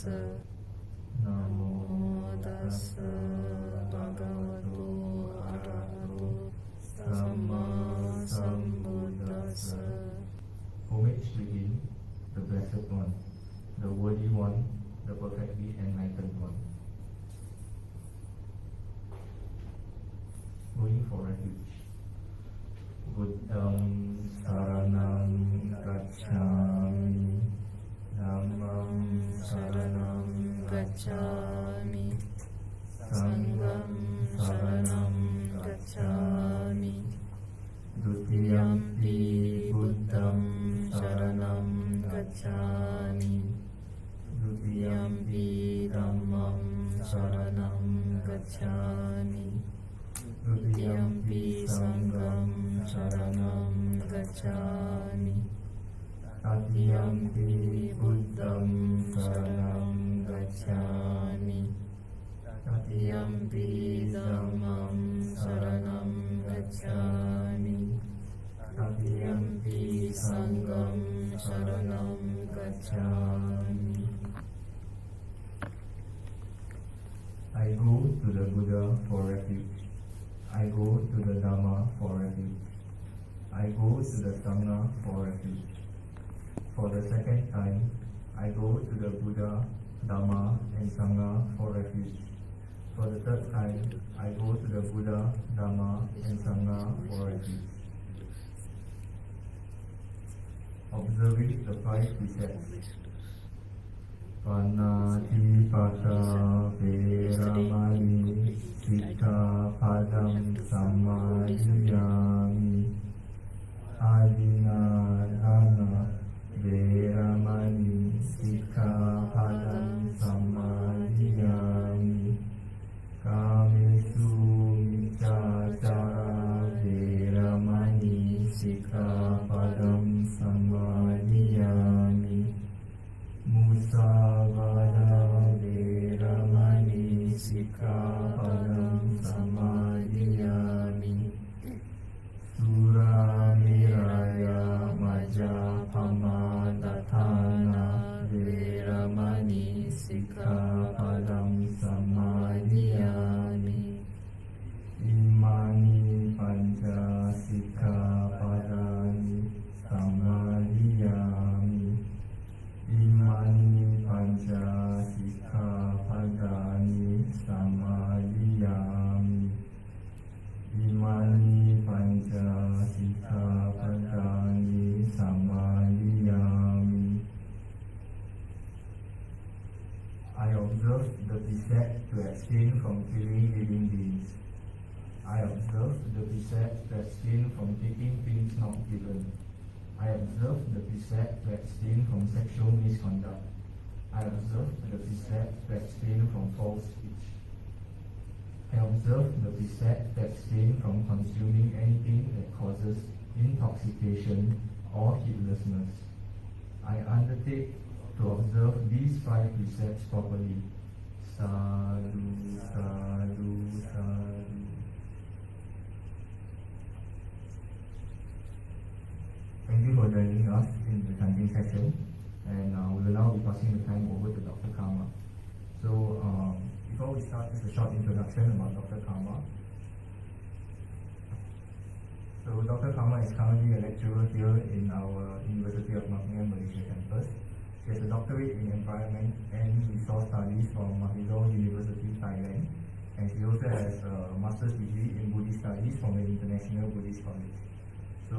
tassa Namo tassa bhagavato arahato samma sambuddhassa. Homage to Him, the Blessed One, the Worthy One, the Perfectly Enlightened One. Going for refuge. Buddham saranam gacchami, Dhammam saranam Gacchami, Sangham saranam gacchami, Dutiyampi Buddham saranam gacchami, Dutiyampi Dhammam saranam gacchami, Dutiyampi Sangham saranam gacchami, Tatiyampi Buddham saranam gacchami, Tatiyampi Dhammam saranam gacchami, Tatiyampi Sangham saranam gacchami. I go to the Buddha for refuge. I go to the Dhamma for refuge. I go to the Sangha for refuge. For the second time, I go to the Buddha, Dhamma and Sangha for refuge. For the third time, I go to the Buddha, Dhamma and Sangha for refuge. Observing the 5 precepts. Panatipata Veramani Sikkhapadam Sammadhiyami Adinadana Veramani Sikkhapadam Sammadhiyami Kamesu Miccācara Veramani Sikkhapadam Sammadhiyami Musavada Veramani Sikkhapadam Sammadhiyami Suramiraya Majapamadatthana Veramani Sikkhapadam Sammadhiyami Imani Panca Sikkhapadani Sammadhiyami Imani Panca Sikkhapadani Sammadhiyami Imani Panca Sikkhapadani Sammadhiyami. I observe the precept to abstain from killing living beings. I observe the precept to abstain from taking things not given. I observe the precept to abstain from sexual misconduct. I observe the precept to abstain from false speech. I observe the precept to abstain from consuming anything that causes intoxication or heedlessness. I undertake to observe these 5 precepts properly. Sadhu, sadhu, sadhu. Thank you for joining us in the chanting session, and we will now be passing the time over to Dr. Karma. So, before we start, just a short introduction about Dr. Karma. So, Dr. Karma is currently a lecturer here in our University of Nottingham Malaysia campus. She has a doctorate in Environment and Resource Studies from Mahidol University, Thailand, and she also has a master's degree in Buddhist Studies from the International Buddhist College. So,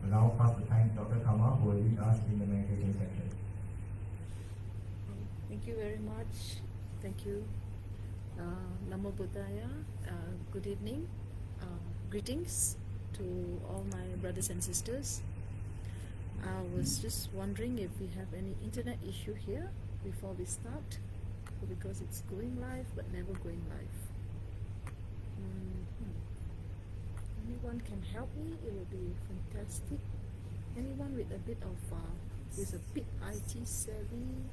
we'll now pass the time to Dr. Karma, who will lead us in the meditation section. Thank you very much. Thank you. Namo Buddhaya. Good evening. Greetings to all my brothers and sisters. I was just wondering if we have any internet issue here before we start, because it's going live but never going live. Anyone can help me, it will be fantastic. Anyone with a bit of with a bit IT savvy.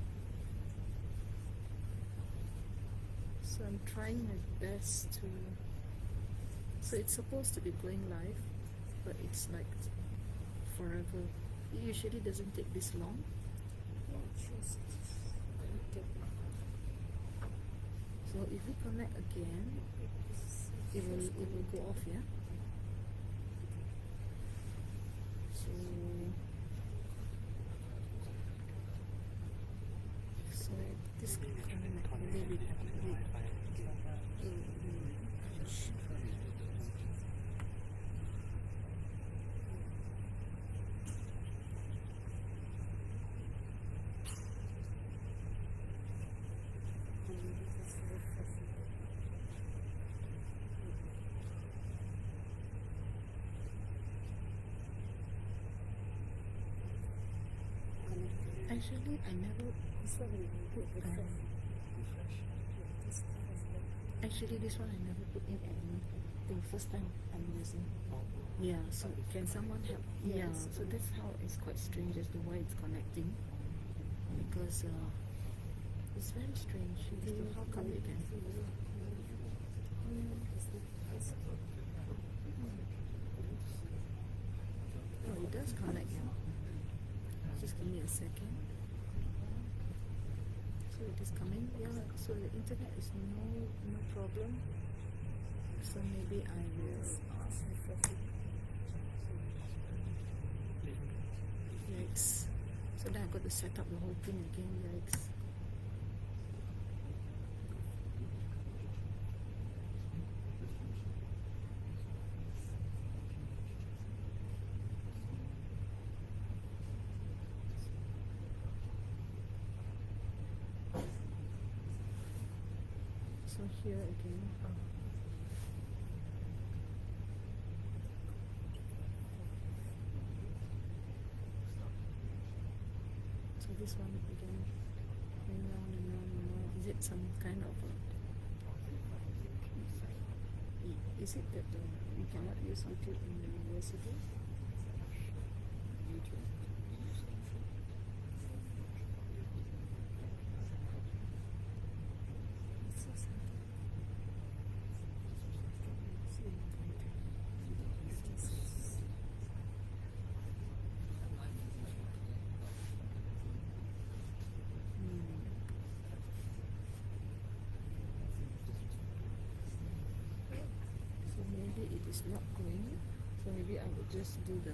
So I'm trying my best to. So it's supposed to be going live, but it's like forever. It usually doesn't take this long. Just get So if we connect again, it will go off, yeah? So this connect maybe actually I never actually this one I never put in anything. First time I'm using. Yeah, so can someone help? Yeah, so that's how it's quite strange as to why it's connecting, because it's very strange. So how come you can? Oh, it does connect. Just give me a second. So it is coming. Yeah. So the internet is no problem. So maybe I will. Yikes. So then I got to set up the whole thing again. Yikes. So here again. So this one again, going round and round and round. Is it some kind of is it that we cannot use YouTube in the university? YouTube. It is not going, so maybe I will just do the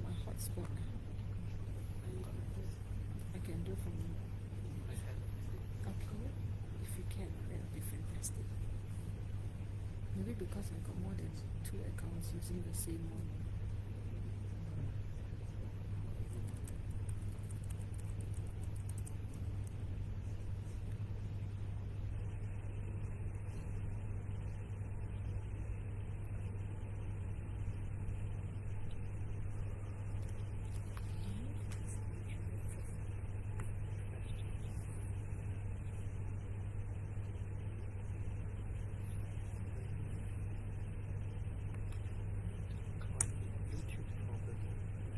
my hotspot. I can do from up here. If you can, that would be fantastic. Maybe because I got more than 2 accounts using the same one.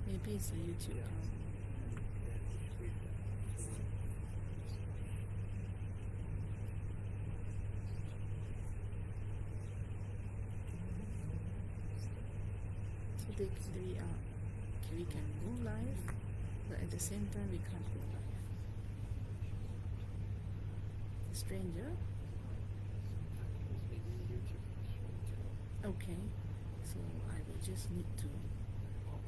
Maybe it's a YouTube problem. So we can go live, but at the same time we can't go live. Stranger? Okay, so I will just need to. Oh,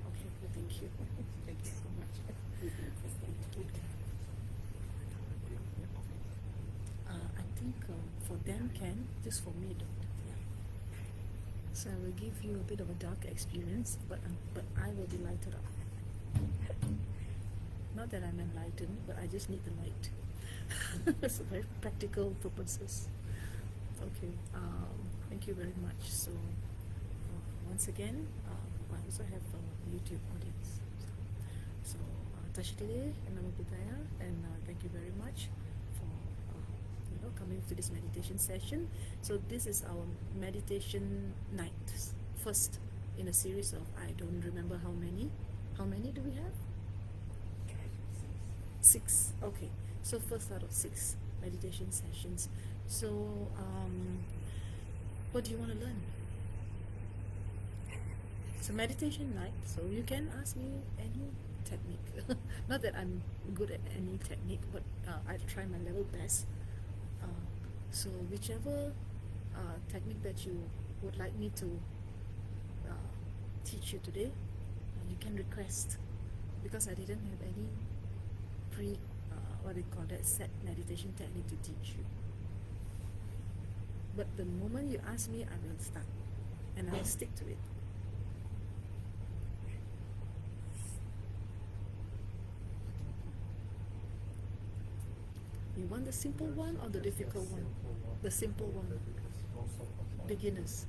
okay, thank you. Thank you so much. I think for them can, just for me don't. Yeah. So I will give you a bit of a dark experience, but I will be lighted up. Not that I'm enlightened, but I just need the light. It's very practical purposes. Okay, thank you very much. So once again, I also have a YouTube audience. So Tashitile and Namo Buddhaya, and thank you very much for coming to this meditation session. So this is our meditation night, first in a series of, I don't remember how many. How many do we have? 6. Okay, so first out of 6 meditation sessions. So what do you want to learn? It's a meditation night, so you can ask me any technique. Not that I'm good at any technique, but I try my level best. So whichever technique that you would like me to teach you today, you can request, because I didn't have any what do you call that, set meditation technique to teach you. But the moment you ask me, I will start, and I'll stick to it. You want the simple one or the difficult one? The simple one. Beginners.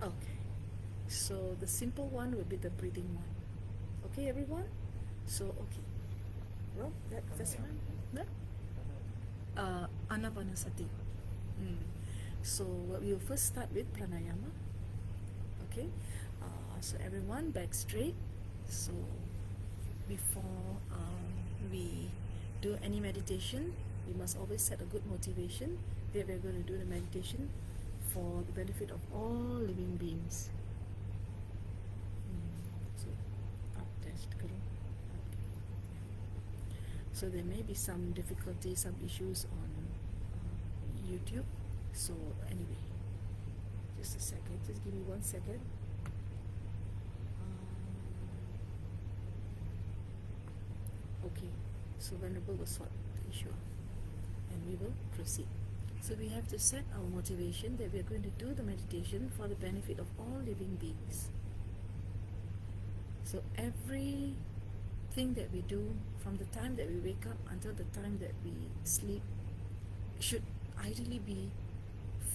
Okay. So the simple one will be the breathing one. Okay, everyone? So, okay. Well, that's one. No? Anapanasati. So we will first start with pranayama. Okay. So everyone, back straight. So before we do any meditation, we must always set a good motivation that we're going to do the meditation for the benefit of all living beings. So, so there may be some difficulty, some issues on YouTube. So anyway, just a second, just give me 1 second. Okay, so Venerable will sort the issue out, and we will proceed. So we have to set our motivation that we are going to do the meditation for the benefit of all living beings. So everything that we do, from the time that we wake up until the time that we sleep, should ideally be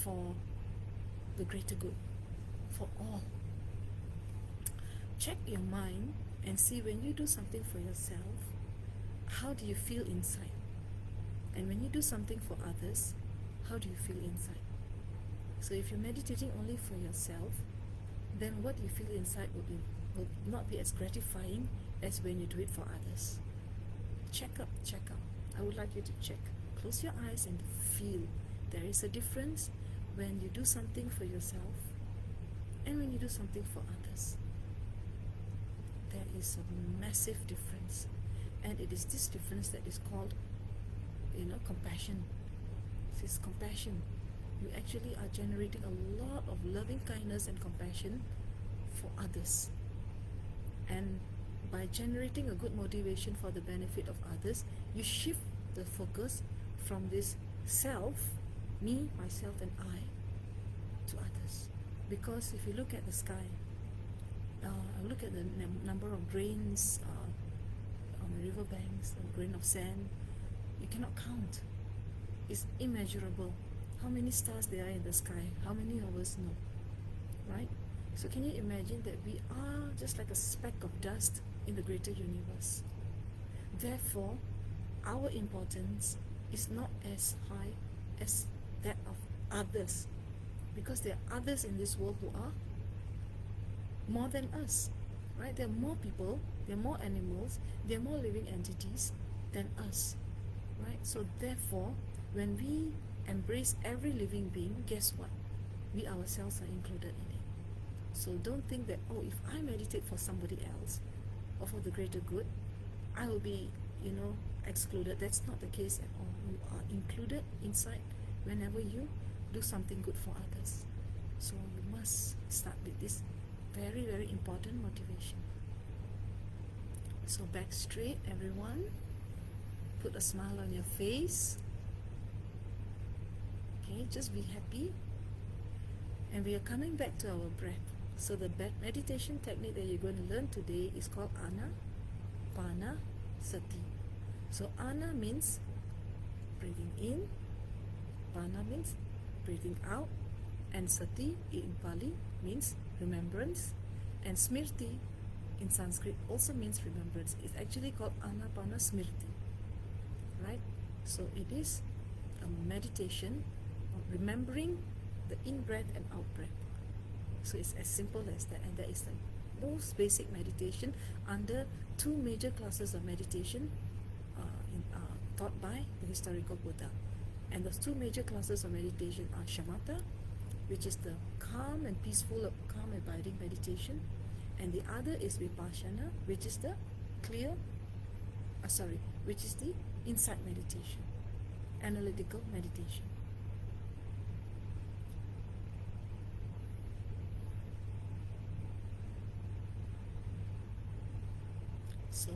for the greater good, for all. Check your mind and see, when you do something for yourself, how do you feel inside? And when you do something for others, how do you feel inside? So if you're meditating only for yourself, then what you feel inside will not be as gratifying as when you do it for others. Check up. I would like you to check. Close your eyes and feel. There is a difference when you do something for yourself and when you do something for others. There is a massive difference. And it is this difference that is called, compassion. This is compassion. You actually are generating a lot of loving kindness and compassion for others. And by generating a good motivation for the benefit of others, you shift the focus from this self, me, myself, and I, to others. Because if you look at the sky, look at the number of grains on the riverbanks, a grain of sand, you cannot count. It's immeasurable. How many stars there are in the sky? How many of us know? Right? So can you imagine that we are just like a speck of dust in the greater universe? Therefore, our importance is not as high as that of others, because there are others in this world who are more than us. Right? There are more people, there are more animals, there are more living entities than us. Right? So therefore, when we embrace every living being, guess what? We ourselves are included in it. So don't think that, if I meditate for somebody else or for the greater good, I will be, excluded. That's not the case at all. You are included inside whenever you do something good for others. So you must start with this very, very important motivation. So back straight, everyone. Put a smile on your face. Okay, just be happy. And we are coming back to our breath. So the meditation technique that you're going to learn today is called Anapanasati. So Ana means breathing in, Pana means breathing out, and Sati in Pali means remembrance, and Smriti in Sanskrit also means remembrance. It's actually called Anapanasmriti. Right? So it is a meditation of remembering the in-breath and out-breath. So it's as simple as that, and that is the most basic meditation under two major classes of meditation taught by the historical Buddha. And those two major classes of meditation are Shamatha, which is the calm and peaceful, calm abiding meditation, and the other is Vipassana, which is the clear, which is the insight meditation, analytical meditation. So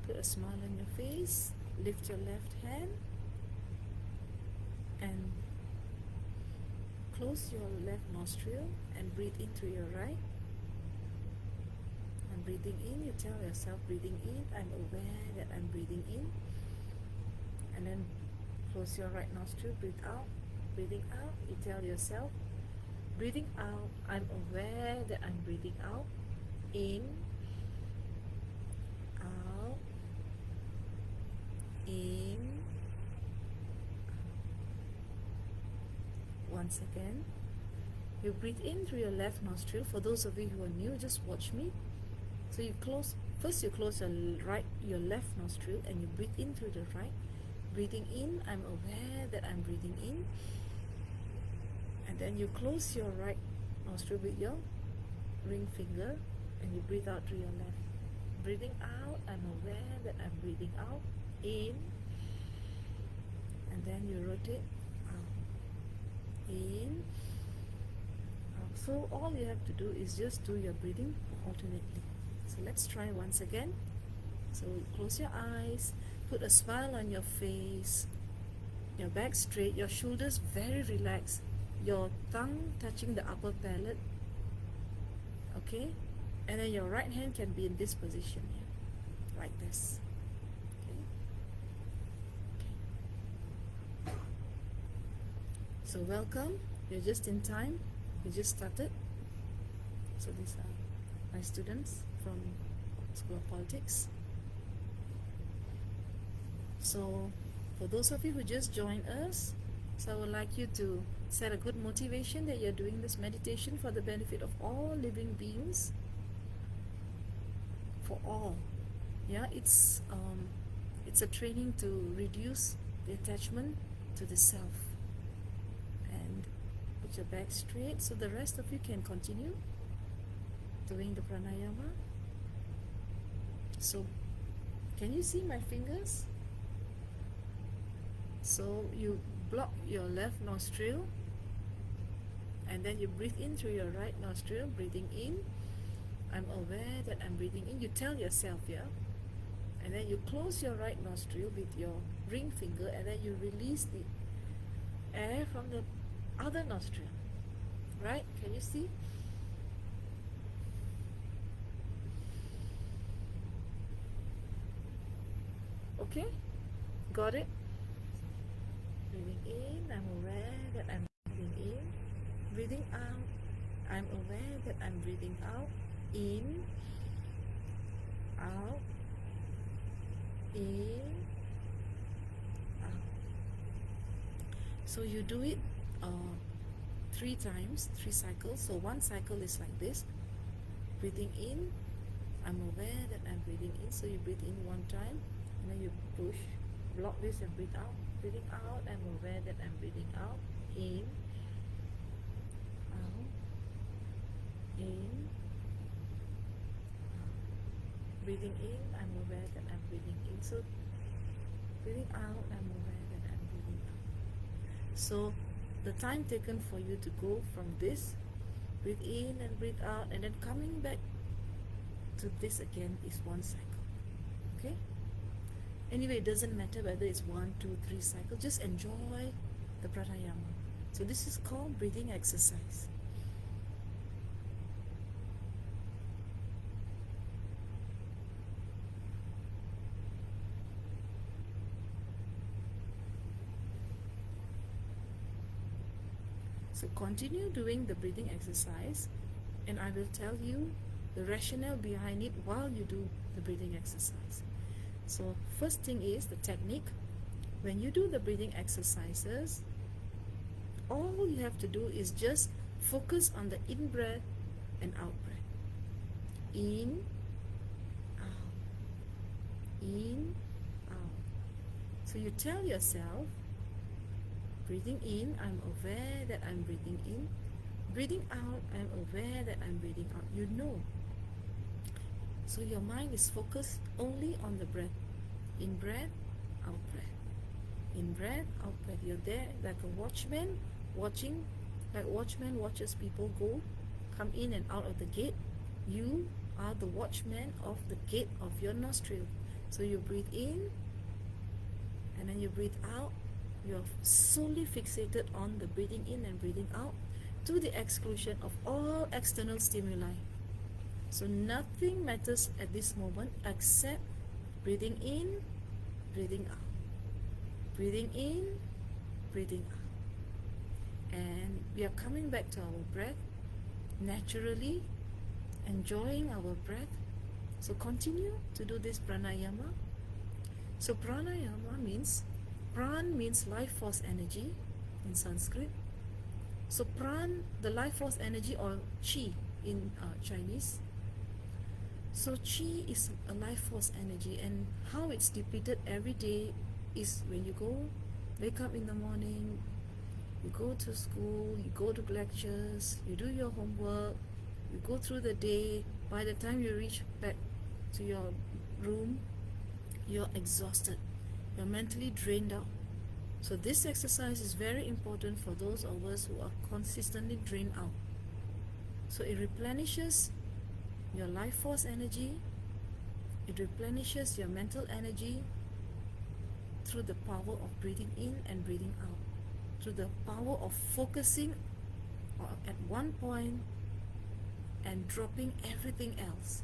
put a smile on your face, lift your left hand and close your left nostril and breathe in through your right. And breathing in, you tell yourself, breathing in, I'm aware that I'm breathing in. And then close your right nostril, breathe out. Breathing out, you tell yourself, breathing out, I'm aware that I'm breathing out. In, out, in, out. Once again, you breathe in through your left nostril. For those of you who are new, just watch me. So you close your left nostril and you breathe in through the right. Breathing in, I'm aware that I'm breathing in. And then you close your right nostril with your ring finger and you breathe out through your left. Breathing out, I'm aware that I'm breathing out. In, and then you rotate out. In, out. So all you have to do is just do your breathing alternately. So let's try once again. So close your eyes, put a smile on your face, your back straight, your shoulders very relaxed, your tongue touching the upper palate, okay? And then your right hand can be in this position here, like this. Okay. So welcome, you're just in time, you just started. So these are my students from School of Politics. So for those of you who just joined us, so I would like you to set a good motivation that you're doing this meditation for the benefit of all living beings, for all. Yeah, it's a training to reduce the attachment to the self. And put your back straight so the rest of you can continue doing the pranayama. So can you see my fingers? So you block your left nostril and then you breathe in through your right nostril, breathing in, I'm aware that I'm breathing in. You tell yourself, yeah? And then you close your right nostril with your ring finger and then you release the air from the other nostril. Right? Can you see? Okay? Got it? Breathing in, I'm aware that I'm breathing in. Breathing out, I'm aware that I'm breathing out. In, out, in, out. So you do it 3 times, 3 cycles. So one cycle is like this. Breathing in, I'm aware that I'm breathing in. So you breathe in 1 time and then you push, block this and breathe out. Breathing out, I'm aware that I'm breathing out. In, out, in, out. Breathing in, I'm aware that I'm breathing in. So breathing out, I'm aware that I'm breathing out. So the time taken for you to go from this, breathe in and breathe out, and then coming back to this again is 1 cycle. Okay? Anyway, it doesn't matter whether it's 1, 2, 3 cycles. Just enjoy the pranayama. So this is called breathing exercise. So continue doing the breathing exercise and I will tell you the rationale behind it while you do the breathing exercise. So first thing is the technique. When you do the breathing exercises, all you have to do is just focus on the in-breath and out-breath. In, out, in, out. So you tell yourself, breathing in, I'm aware that I'm breathing in. Breathing out, I'm aware that I'm breathing out. You know. So your mind is focused only on the breath. In breath, out breath. In breath, out breath. You're there like a watchman watching, like watchman watches people come in and out of the gate. You are the watchman of the gate of your nostril. So you breathe in and then you breathe out. You're solely fixated on the breathing in and breathing out to the exclusion of all external stimuli. So nothing matters at this moment except breathing in, breathing out. Breathing in, breathing out. And we are coming back to our breath, naturally enjoying our breath. So continue to do this pranayama. So pranayama means, pran means life force energy in Sanskrit. So pran, the life force energy, or chi in Chinese. So chi is a life force energy, and how it's depleted every day is when you wake up in the morning, you go to school, you go to lectures, you do your homework, you go through the day. By the time you reach back to your room, you're exhausted, you're mentally drained out. So this exercise is very important for those of us who are consistently drained out. So it replenishes your life force energy, it replenishes your mental energy through the power of breathing in and breathing out, through the power of focusing at one point and dropping everything else.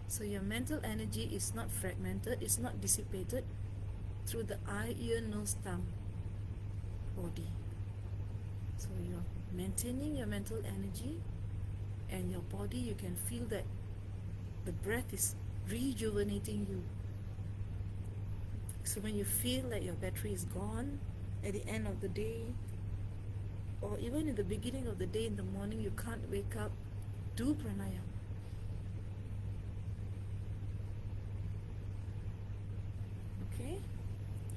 So your mental energy is not fragmented, it's not dissipated through the eye, ear, nose, tongue, body. So you're maintaining your mental energy, and your body, you can feel that the breath is rejuvenating you. So when you feel like your battery is gone at the end of the day, or even in the beginning of the day, in the morning, you can't wake up, do pranayama. Okay?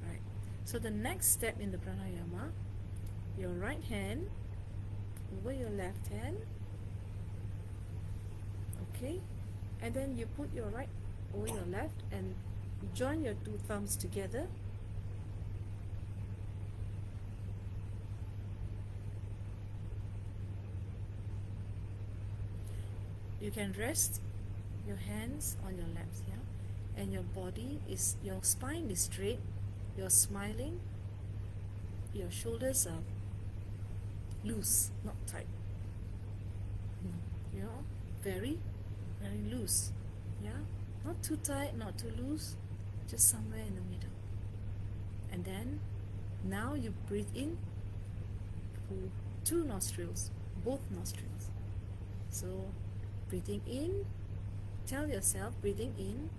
Right. So the next step in the pranayama, your right hand over your left hand. Okay? And then you put your right over your left and join your two thumbs together. You can rest your hands on your laps, yeah? And your body is, your spine is straight, you're smiling, your shoulders are loose, not tight. You're very, very loose, yeah? Not too tight, not too loose, just somewhere in the middle. And then, now you breathe in through two nostrils, both nostrils. So, breathing in, tell yourself, breathing in,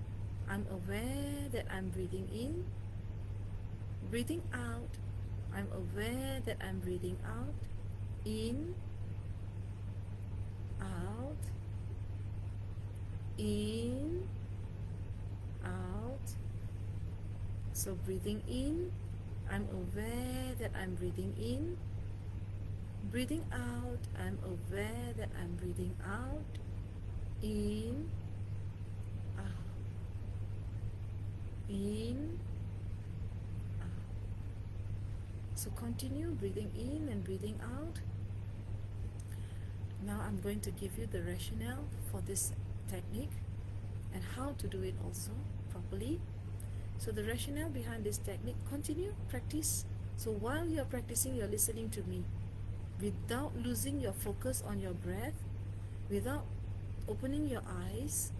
I'm aware that I'm breathing in. Breathing out, I'm aware that I'm breathing out. In, out, in, out. So breathing in, I'm aware that I'm breathing in. Breathing out, I'm aware that I'm breathing out. In, out, in, out. So continue breathing in and breathing out. Now I'm going to give you the rationale for this technique and how to do it also properly. So the rationale behind this technique, continue, practice. So while you're practicing, you're listening to me without losing your focus on your breath, without opening your eyes.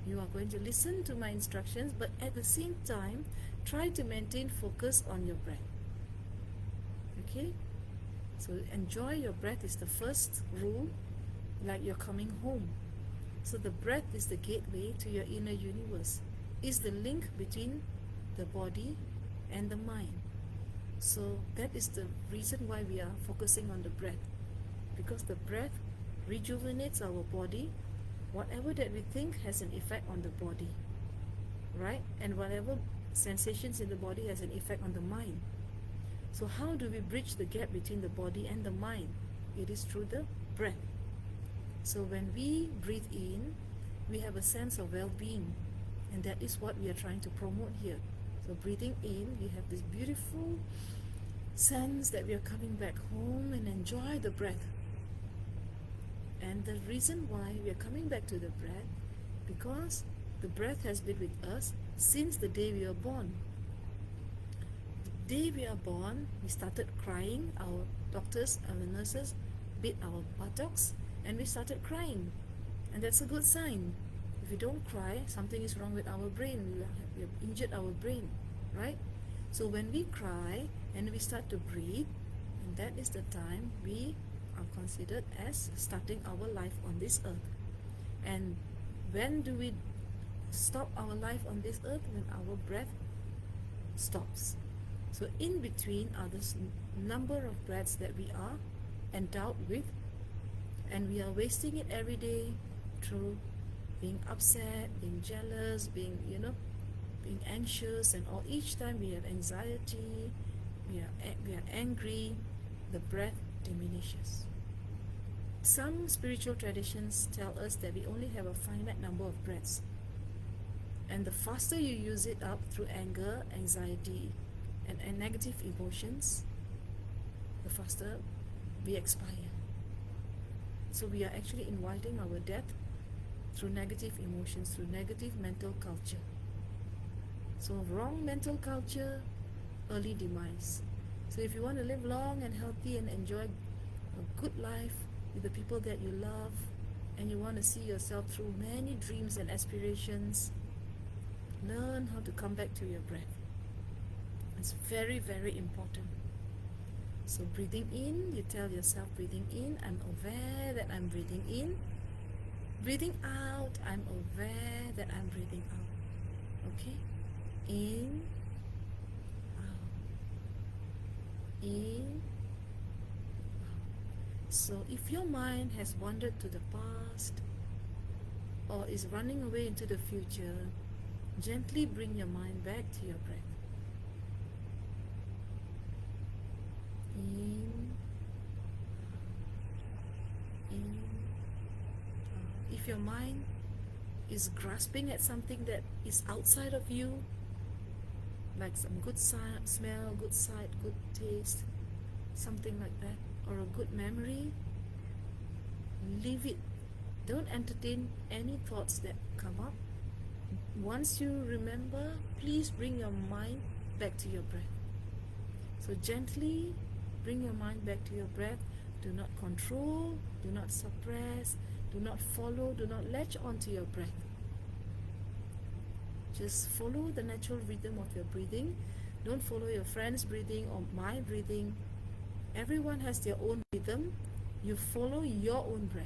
You are going to listen to my instructions, but at the same time, try to maintain focus on your breath. Okay? So enjoy your breath is the first rule, like you're coming home. So the breath is the gateway to your inner universe, is the link between the body and the mind. So that is the reason why we are focusing on the breath, because the breath rejuvenates our body. Whatever that we think has an effect on the body, right? And whatever sensations in the body has an effect on the mind. So how do we bridge the gap between the body and the mind? It is through the breath. So when we breathe in, we have a sense of well-being, and that is what we are trying to promote here. So breathing in, we have this beautiful sense that we are coming back home and enjoy the breath. And the reason why we are coming back to the breath, because the breath has been with us since the day we were born. The day we are born, we started crying. Our doctors, our nurses beat our buttocks and we started crying. And that's a good sign. If we don't cry, something is wrong with our brain. We have injured our brain, right? So when we cry and we start to breathe, and that is the time we are considered as starting our life on this earth. And when do we stop our life on this earth? When our breath stops. So in between are this number of breaths that we are endowed with, and we are wasting it every day through being upset, being jealous, being anxious, and all. Each time we have anxiety, we are angry, the breath diminishes. Some spiritual traditions tell us that we only have a finite number of breaths, and the faster you use it up through anger, anxiety, and negative emotions, the faster we expire. So we are actually inviting our death through negative emotions, through negative mental culture. So wrong mental culture, early demise. So if you want to live long and healthy and enjoy a good life with the people that you love, and you want to see yourself through many dreams and aspirations, learn how to come back to your breath. It's very, very important. So breathing in, you tell yourself, breathing in, I'm aware that I'm breathing in. Breathing out, I'm aware that I'm breathing out. Okay? In, out. In, out. So if your mind has wandered to the past or is running away into the future, gently bring your mind back to your breath. In, if your mind is grasping at something that is outside of you, like some good smell, good sight, good taste, something like that, or a good memory, leave it. Don't entertain any thoughts that come up. Once you remember, please bring your mind back to your breath. So gently bring your mind back to your breath. Do not control, do not suppress, do not follow, do not latch onto your breath. Just follow the natural rhythm of your breathing. Don't follow your friend's breathing or my breathing. Everyone has their own rhythm. You follow your own breath.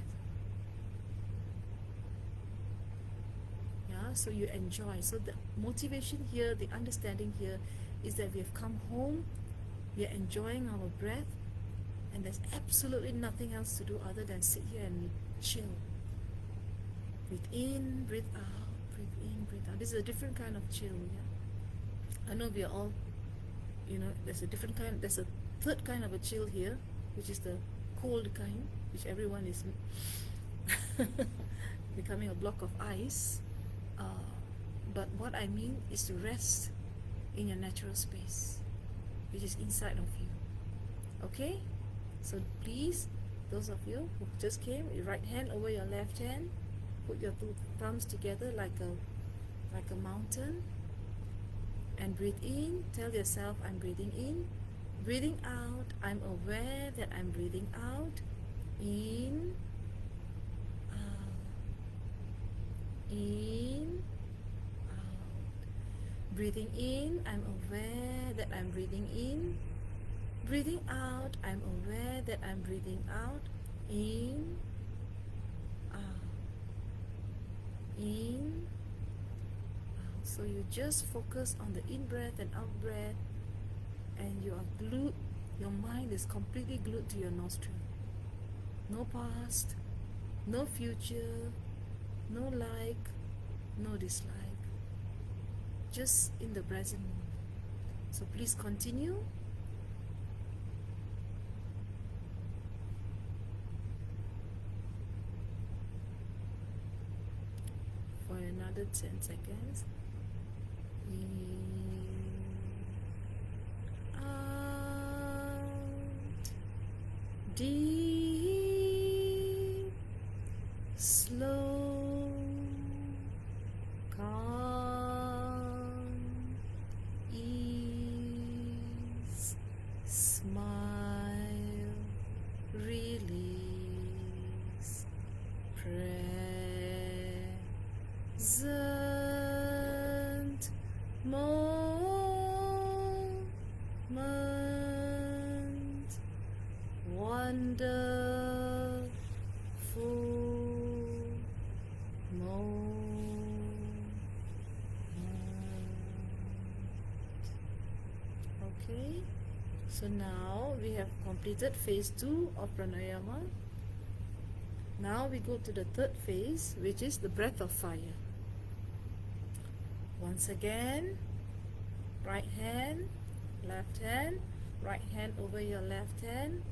Yeah, so you enjoy. So the motivation here, the understanding here is that we have come home, we are enjoying our breath, and there's absolutely nothing else to do other than sit here and chill. Breathe in, breathe out, breathe in, breathe out. This is a different kind of chill, yeah. I know we are all, there's a third kind of a chill here, which is the cold kind, which everyone is becoming a block of ice. But what I mean is to rest in your natural space, which is inside of you. Okay? So please, those of you who just came, your right hand over your left hand, put your two thumbs together like a mountain, and breathe in. Tell yourself, I'm breathing in. Breathing out, I'm aware that I'm breathing out. In, out, in, out. Breathing in, I'm aware that I'm breathing in. Breathing out, I'm aware that I'm breathing out. In, out, in, out. So you just focus on the in-breath and out-breath, and you are glued, your mind is completely glued to your nostril. No past, no future, no like, no dislike. Just in the present moment. So please continue. another 10 seconds. In, out, deep, slow, calm, ease, smile, release, present moment, wonderful moment. Okay, so now we have completed phase 2 of pranayama. Now we go to the third phase, which is the breath of fire. Once again, right hand, left hand, right hand over your left hand.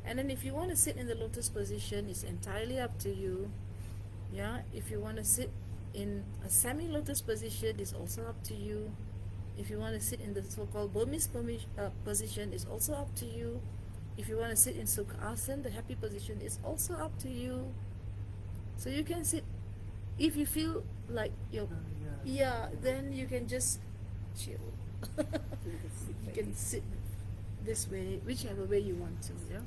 And then if you want to sit in the lotus position, it's entirely up to you. Yeah, if you want to sit in a semi-lotus position, it's also up to you. If you want to sit in the so-called Burmese position, it's also up to you. If you want to sit in Sukhasana, the happy position, is also up to you. So you can sit, if you feel like you're, then you can just chill. You can sit this way, whichever way you want to. Yeah.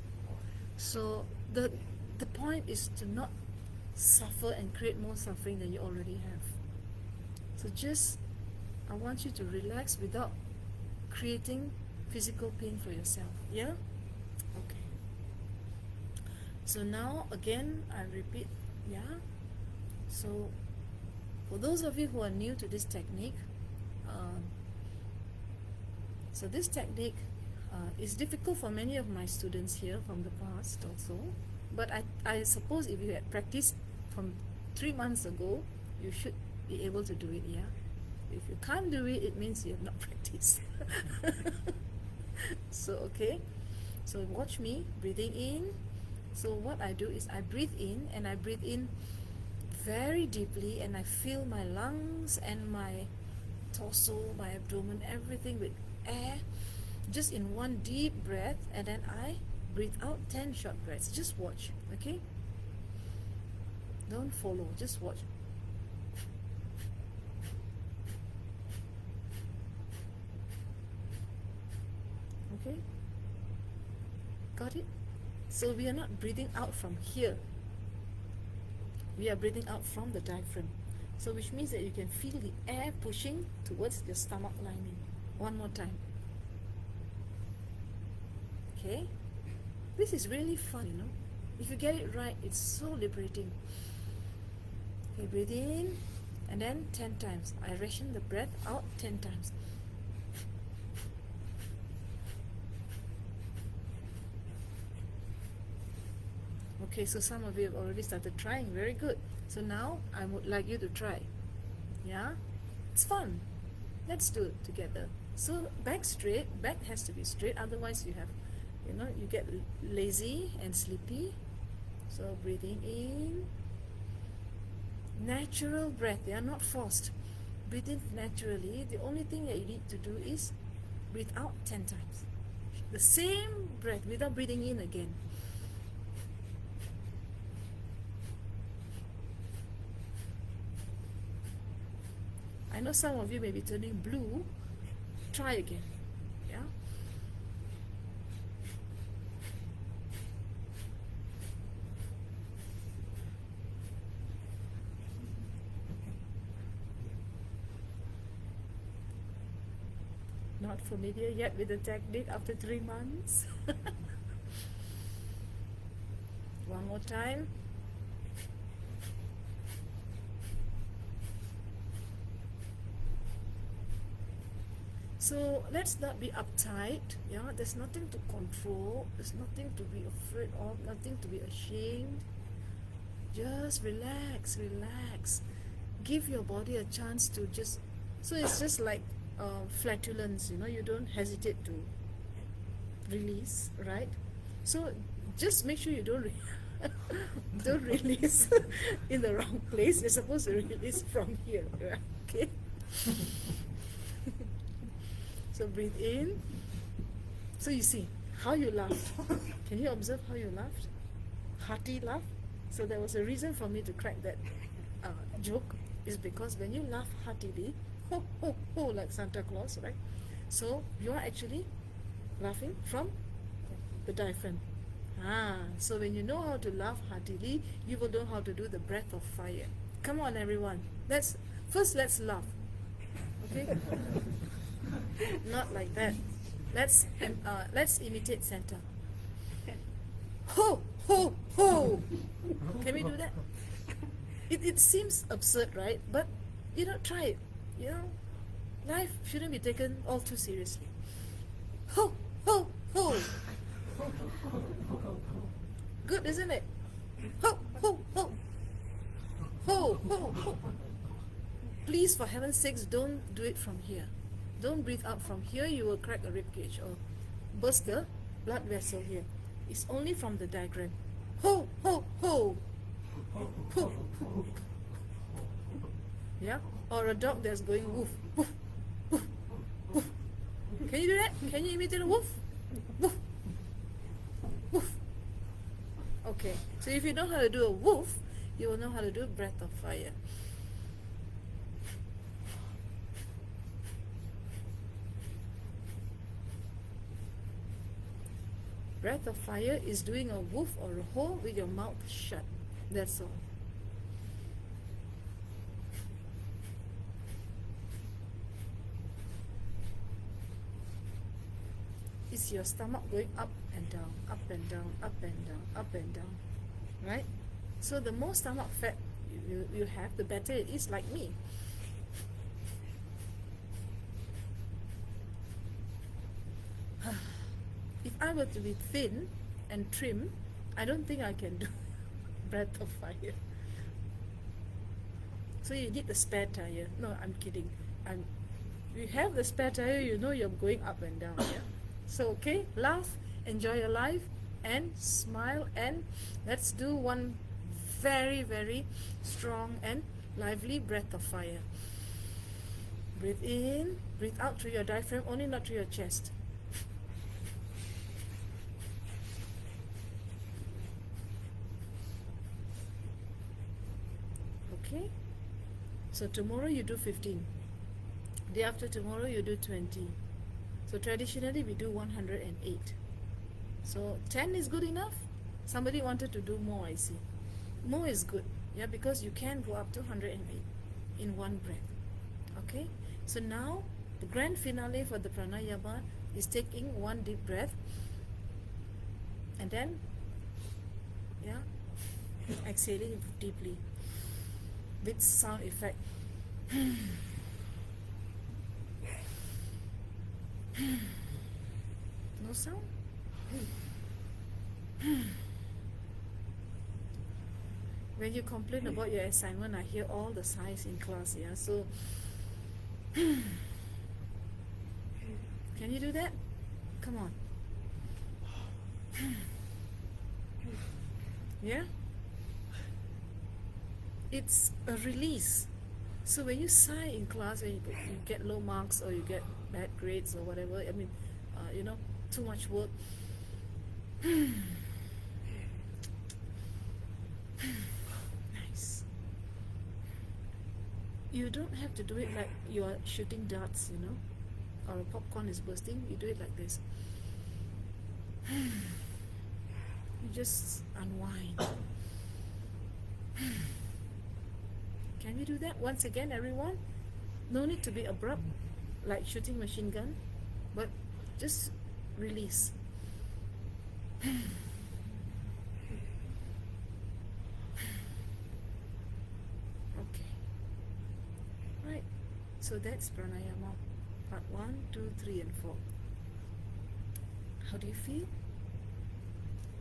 So the point is to not suffer and create more suffering than you already have. So just, I want you to relax without creating physical pain for yourself. Yeah? Okay. So now again I repeat, yeah? So for those of you who are new to this technique, so this technique is difficult for many of my students here from the past also, but I suppose if you had practiced from 3 months ago, you should be able to do it, yeah? If you can't do it, it means you have not practiced. So okay, so watch me breathing in. So what I do is I breathe in, and I breathe in very deeply, and I fill my lungs and my torso, my abdomen, everything with air, just in one deep breath, and then I breathe out 10 short breaths. Just watch, okay? Don't follow, just watch. Okay? Got it? So we are not breathing out from here. We are breathing out from the diaphragm. So which means that you can feel the air pushing towards your stomach lining. One more time. Okay? This is really fun, you know. If you get it right, it's so liberating. Okay, breathe in, and then 10 times. I ration the breath out 10 times. Okay, so some of you have already started trying. Very good. So now I would like you to try. Yeah? It's fun. Let's do it together. So back straight. Back has to be straight. Otherwise you have, you get lazy and sleepy. So breathing in. Natural breath. They are not forced. Breathe in naturally. The only thing that you need to do is breathe out 10 times. The same breath without breathing in again. I know some of you may be turning blue. Try again. Yeah? Not familiar yet with the technique after 3 months? One more time. So let's not be uptight. Yeah, there's nothing to control. There's nothing to be afraid of. Nothing to be ashamed. Just relax, relax. Give your body a chance to just. So it's just like flatulence. You don't hesitate to release, right? So just make sure you don't Don't release in the wrong place. You're supposed to release from here. Okay? So breathe in. So you see how you laughed. Can you observe how you laughed? Hearty laugh. So there was a reason for me to crack that joke, is because when you laugh heartily, ho ho ho, like Santa Claus, right? So you are actually laughing from the diaphragm. So when you know how to laugh heartily, you will know how to do the breath of fire. Come on, everyone. Let's laugh. Okay? Not like that. Let's imitate Santa. Ho ho ho. Can we do that? It seems absurd, right? But try it. Life shouldn't be taken all too seriously. Ho ho ho. Good, isn't it? Ho ho ho. Ho ho ho. Please, for heaven's sakes, don't do it from here. Don't breathe out from here. You will crack a rib cage or burst the blood vessel here. It's only from the diaphragm. Ho ho ho. Ho. Yeah? Or a dog that's going woof, woof, woof, woof. Can you do that? Can you imitate a woof? Woof, woof. Okay. So if you know how to do a woof, you will know how to do breath of fire. Breath of fire is doing a woof or a ho with your mouth shut. That's all. Is your stomach going up and down, up and down, up and down, up and down, right? So the more stomach fat you have, the better it is, like me. If I were to be thin and trim, I don't think I can do breath of fire. So you need the spare tire. No, I'm kidding. You have the spare tire, you know you're going up and down. Yeah? So okay, laugh, enjoy your life, and smile, and let's do one very, very strong and lively breath of fire. Breathe in, breathe out through your diaphragm, only not through your chest. Okay? So tomorrow you do 15. Day after tomorrow you do 20. So traditionally we do 108. So 10 is good enough? Somebody wanted to do more, I see. More is good, yeah, because you can go up to 108 in one breath. Okay? So now the grand finale for the pranayama is taking one deep breath and then exhaling deeply with sound effect. No sound? When you complain about your assignment, I hear all the sighs in class, yeah? So, can you do that? Come on. Yeah? It's a release. So when you sigh in class, when you get low marks or you get bad grades or whatever, I mean, too much work. Nice. You don't have to do it like you are shooting darts, or a popcorn is bursting. You do it like this. You just unwind. Can we do that once again, everyone? No need to be abrupt, like shooting machine gun, but just release. Okay. Right. So that's pranayama, part 1, 2, 3, and 4. How do you feel?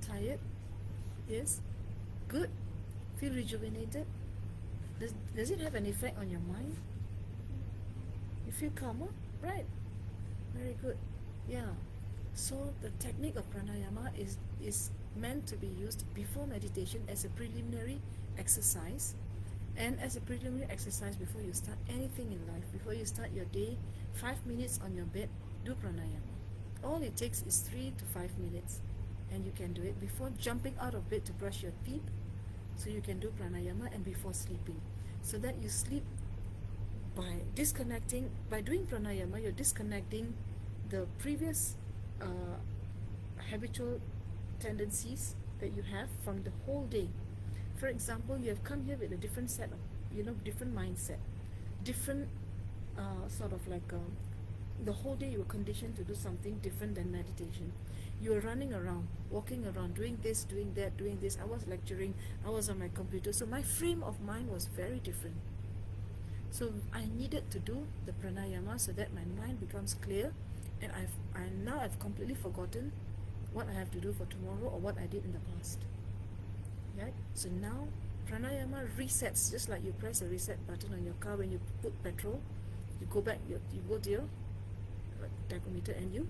Tired? Yes? Good? Feel rejuvenated? Does it have an effect on your mind? You feel calmer? Right. Very good. Yeah. So the technique of pranayama is meant to be used before meditation as a preliminary exercise, and as a preliminary exercise before you start anything in life. Before you start your day, 5 minutes on your bed, do pranayama. All it takes is 3 to 5 minutes, and you can do it before jumping out of bed to brush your teeth. So you can do pranayama, and before sleeping, so that you sleep by disconnecting. By doing pranayama, you're disconnecting the previous habitual tendencies that you have from the whole day. For example, you have come here with a different set of, different mindset, different sort of like the whole day you were conditioned to do something different than meditation. You were running around, walking around, doing this, doing that, doing this. I was lecturing, I was on my computer, so my frame of mind was very different. So I needed to do the pranayama so that my mind becomes clear, and now I've completely forgotten what I have to do for tomorrow or what I did in the past. Right? So now pranayama resets, just like you press a reset button on your car when you put petrol. You go back, you go to your tachometer and you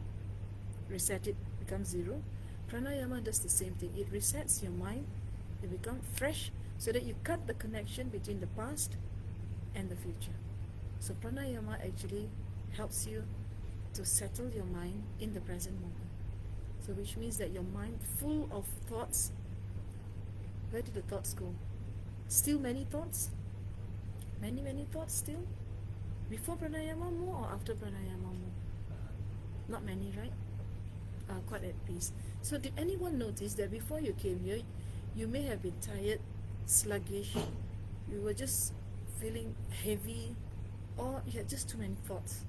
reset it, becomes 0. Pranayama does the same thing. It resets your mind, you become fresh, so that you cut the connection between the past and the future. So pranayama actually helps you to settle your mind in the present moment. So which means that your mind full of thoughts, where did the thoughts go? Still many thoughts? Many thoughts still? Before pranayama more or after pranayama more? Not many, right? Quite at peace. So did anyone notice that before you came here, you may have been tired, sluggish, you were just feeling heavy, or you had just too many thoughts,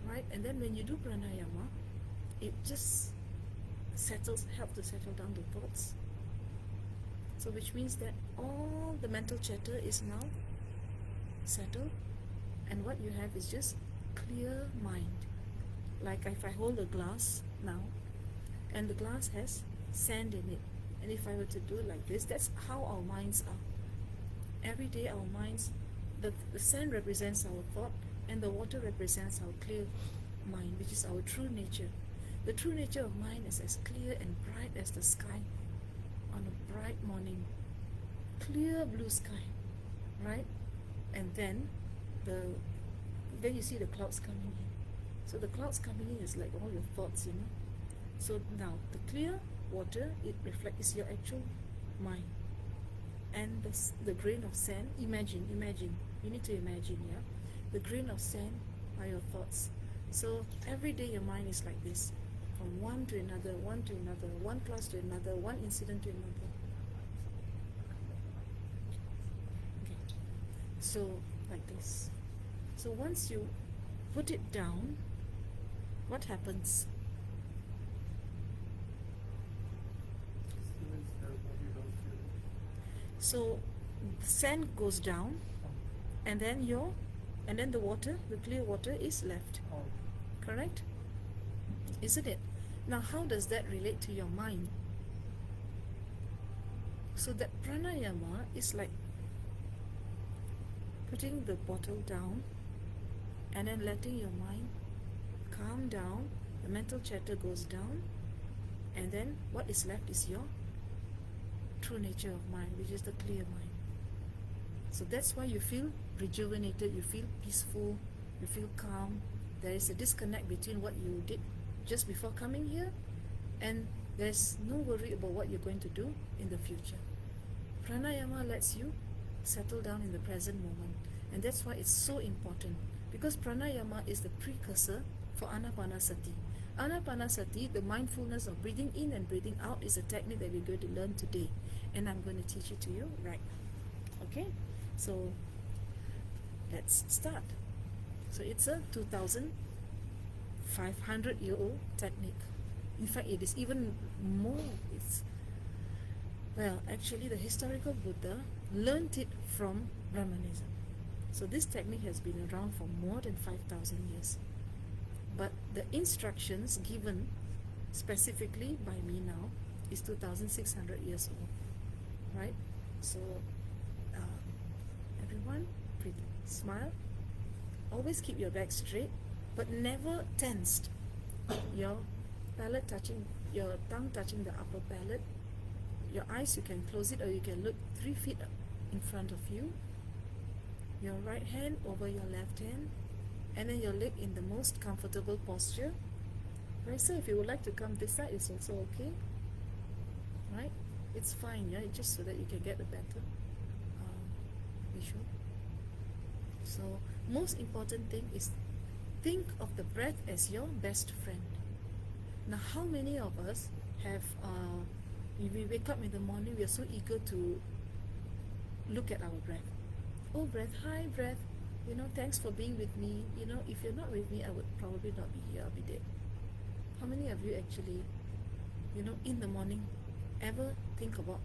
right? And then when you do pranayama, it just helps to settle down the thoughts. So which means that all the mental chatter is now settled, and what you have is just clear mind. Like if I hold a glass now, and the glass has sand in it, and if I were to do it like this, that's how our minds are. Every day our minds, the sand represents our thought, and the water represents our clear mind, which is our true nature. The true nature of mind is as clear and bright as the sky on a bright morning, clear blue sky, right? And then you see the clouds coming in. So the clouds coming in is like all your thoughts, So now the clear water, it reflects your actual mind. And the grain of sand, imagine, you need to imagine, yeah? The grain of sand are your thoughts. So every day your mind is like this, from one to another, one class to another, one incident to another. Okay. So like this. So once you put it down, what happens? So the sand goes down, and then the water, the clear water, is left. Correct? Isn't it? Now how does that relate to your mind? So that pranayama is like putting the bottle down and then letting your mind calm down, the mental chatter goes down, and then what is left is your true nature of mind, which is the clear mind. So that's why you feel rejuvenated, you feel peaceful, you feel calm. There is a disconnect between what you did just before coming here, and there's no worry about what you're going to do in the future. Pranayama lets you settle down in the present moment, and that's why it's so important, because pranayama is the precursor for anapanasati. Anapanasati, the mindfulness of breathing in and breathing out, is a technique that we're going to learn today, and I'm going to teach it to you right. Okay, so let's start. So it's a 2,500-year-old technique. In fact, it is even more. Actually, the historical Buddha learned it from Brahmanism. So this technique has been around for more than 5,000 years. But the instructions given specifically by me now is 2,600 years old, right? So everyone, breathe, smile. Always keep your back straight, but never tensed. Your palate touching your tongue touching the upper palate. Your eyes, you can close it or you can look 3 feet in front of you. Your right hand over your left hand, and then your leg in the most comfortable posture. Right, so if you would like to come this side, it's also okay. Right, it's fine, yeah, just so that you can get a better visual. So most important thing is think of the breath as your best friend. Now, how many of us have if we wake up in the morning, we are so eager to look at our breath. Oh, breath, hi breath, thanks for being with me. If you're not with me, I would probably not be here, I'll be dead. How many of you actually, in the morning ever think about,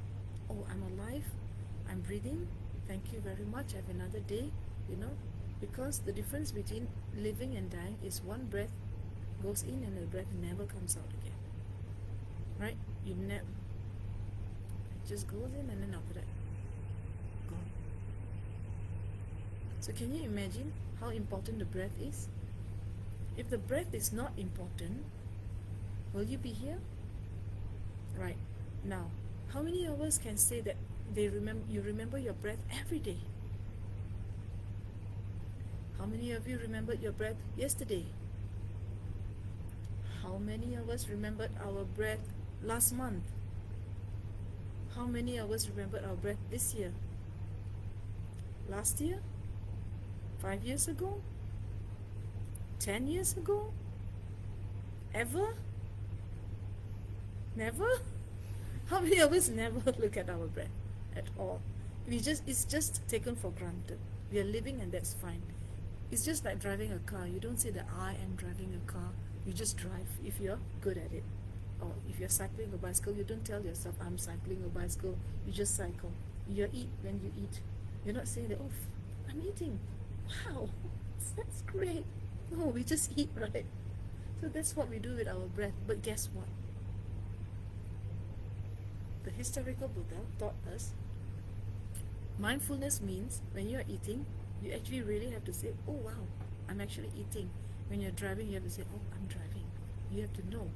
oh, I'm alive, I'm breathing, thank you very much, I have another day, because the difference between living and dying is one breath goes in and the breath never comes out again. Right? It just goes in and then after that, gone. So can you imagine how important the breath is? If the breath is not important, will you be here? Right. Now, how many of us can say that you remember your breath every day? How many of you remembered your breath yesterday? How many of us remembered our breath last month? How many of us remembered our breath this year? Last year? 5 years ago? 10 years ago? Ever? Never? How many of us never look at our breath at all? It's just taken for granted. We are living and that's fine. It's just like driving a car. You don't say that I am driving a car. You just drive if you're good at it. Or if you're cycling a bicycle, you don't tell yourself I'm cycling a bicycle. You just cycle. You eat when you eat. You're not saying that, oh, I'm eating. Wow, that's great. No, we just eat, right? So that's what we do with our breath. But guess what? The historical Buddha taught us mindfulness means when you're eating, you actually really have to say, oh wow, I'm actually eating. When you're driving, you have to say, oh, I'm driving. You have to know.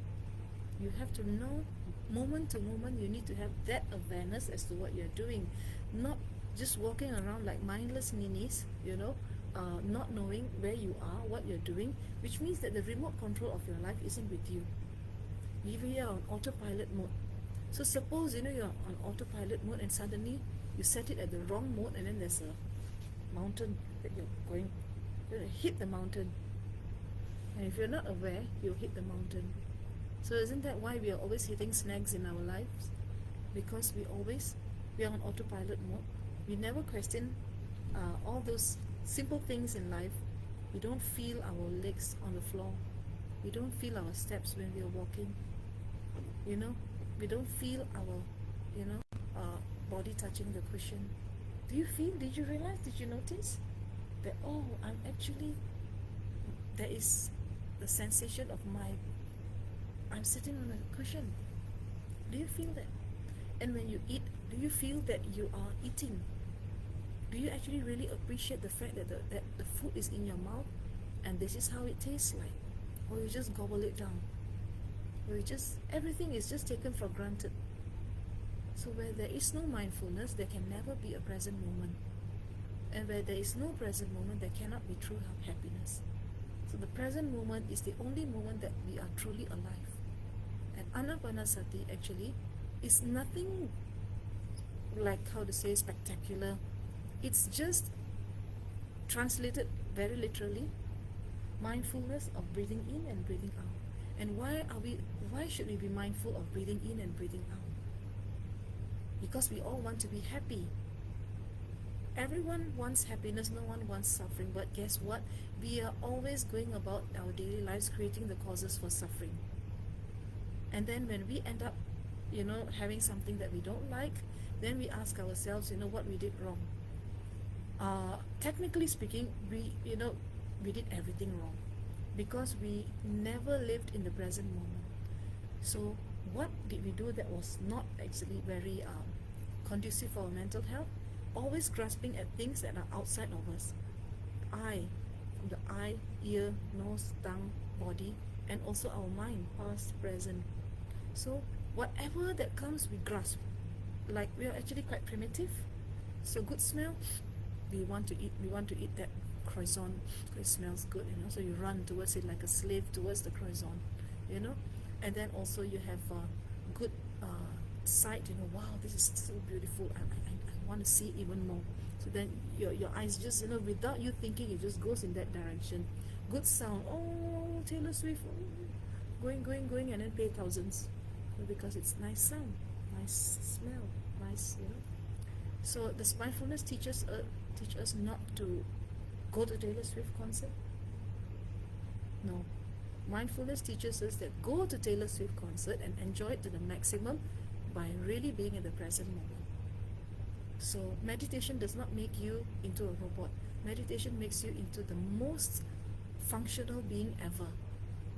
You have to know moment to moment. You need to have that awareness as to what you're doing. Not just walking around like mindless ninnies, not knowing where you are, what you're doing, which means that the remote control of your life isn't with you. You are on autopilot mode. So suppose you're on autopilot mode and suddenly you set it at the wrong mode and then there's a mountain that you're going to hit the mountain. And if you're not aware, you'll hit the mountain. So isn't that why we are always hitting snags in our lives? Because we are on autopilot mode. We never question all those simple things in life. We don't feel our legs on the floor. We don't feel our steps when we are walking. We don't feel our body touching the cushion. Do you feel? Did you realize? Did you notice that? Oh, there is the sensation of I'm sitting on a cushion. Do you feel that? And when you eat, do you feel that you are eating? Do you actually really appreciate the fact that the food is in your mouth and this is how it tastes like? Or you just gobble it down? Or everything is just taken for granted. So where there is no mindfulness, there can never be a present moment. And where there is no present moment, there cannot be true happiness. So the present moment is the only moment that we are truly alive. And Anapanasati actually is nothing like spectacular. It's just translated very literally, mindfulness of breathing in and breathing out. And why should we be mindful of breathing in and breathing out? Because we all want to be happy. Everyone wants happiness, no one wants suffering. But guess what? We are always going about our daily lives creating the causes for suffering. And then when we end up, having something that we don't like, then we ask ourselves, what we did wrong. Technically speaking, we did everything wrong because we never lived in the present moment. So what did we do that was not actually very conducive for our mental health? Always grasping at things that are outside of us. From the eye, ear, nose, tongue, body, and also our mind, past, present. So whatever that comes, we grasp. Like we are actually quite primitive. So good smell, we want to eat. We want to eat that croissant. It smells good, you know. So you run towards it like a slave towards the croissant, you know. And then also you have a good sight. You know, wow, this is so beautiful. I want to see even more. So then your eyes just, you know, without you thinking, it just goes in that direction. Good sound. Oh, Taylor Swift. Oh, going, and then pay thousands because it's nice sound, nice smell, nice, you know. So does mindfulness teach us not to go to Taylor Swift concert? No. Mindfulness teaches us that go to Taylor Swift concert and enjoy it to the maximum by really being in the present moment. So meditation does not make you into a robot. Meditation makes you into the most functional being ever.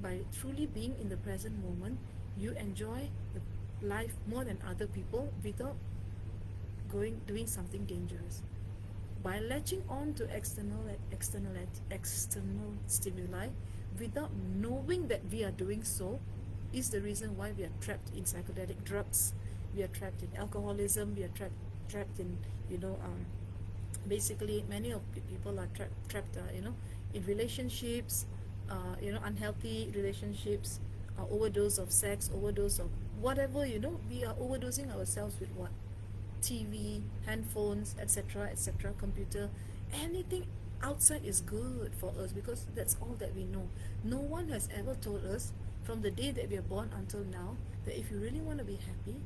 By truly being in the present moment, you enjoy the life more than other people without doing something dangerous. By latching on to external stimuli without knowing that we are doing so is the reason why we are trapped in psychedelic drugs, we are trapped in alcoholism, we are trapped in, you know, basically many of people are trapped you know, in relationships, you know, unhealthy relationships, overdose of sex, overdose of whatever, you know. We are overdosing ourselves with what? TV, handphones, etc., etc., computer. Anything outside is good for us because that's all that we know. No one has ever told us from the day that we are born until now that if you really want to be happy,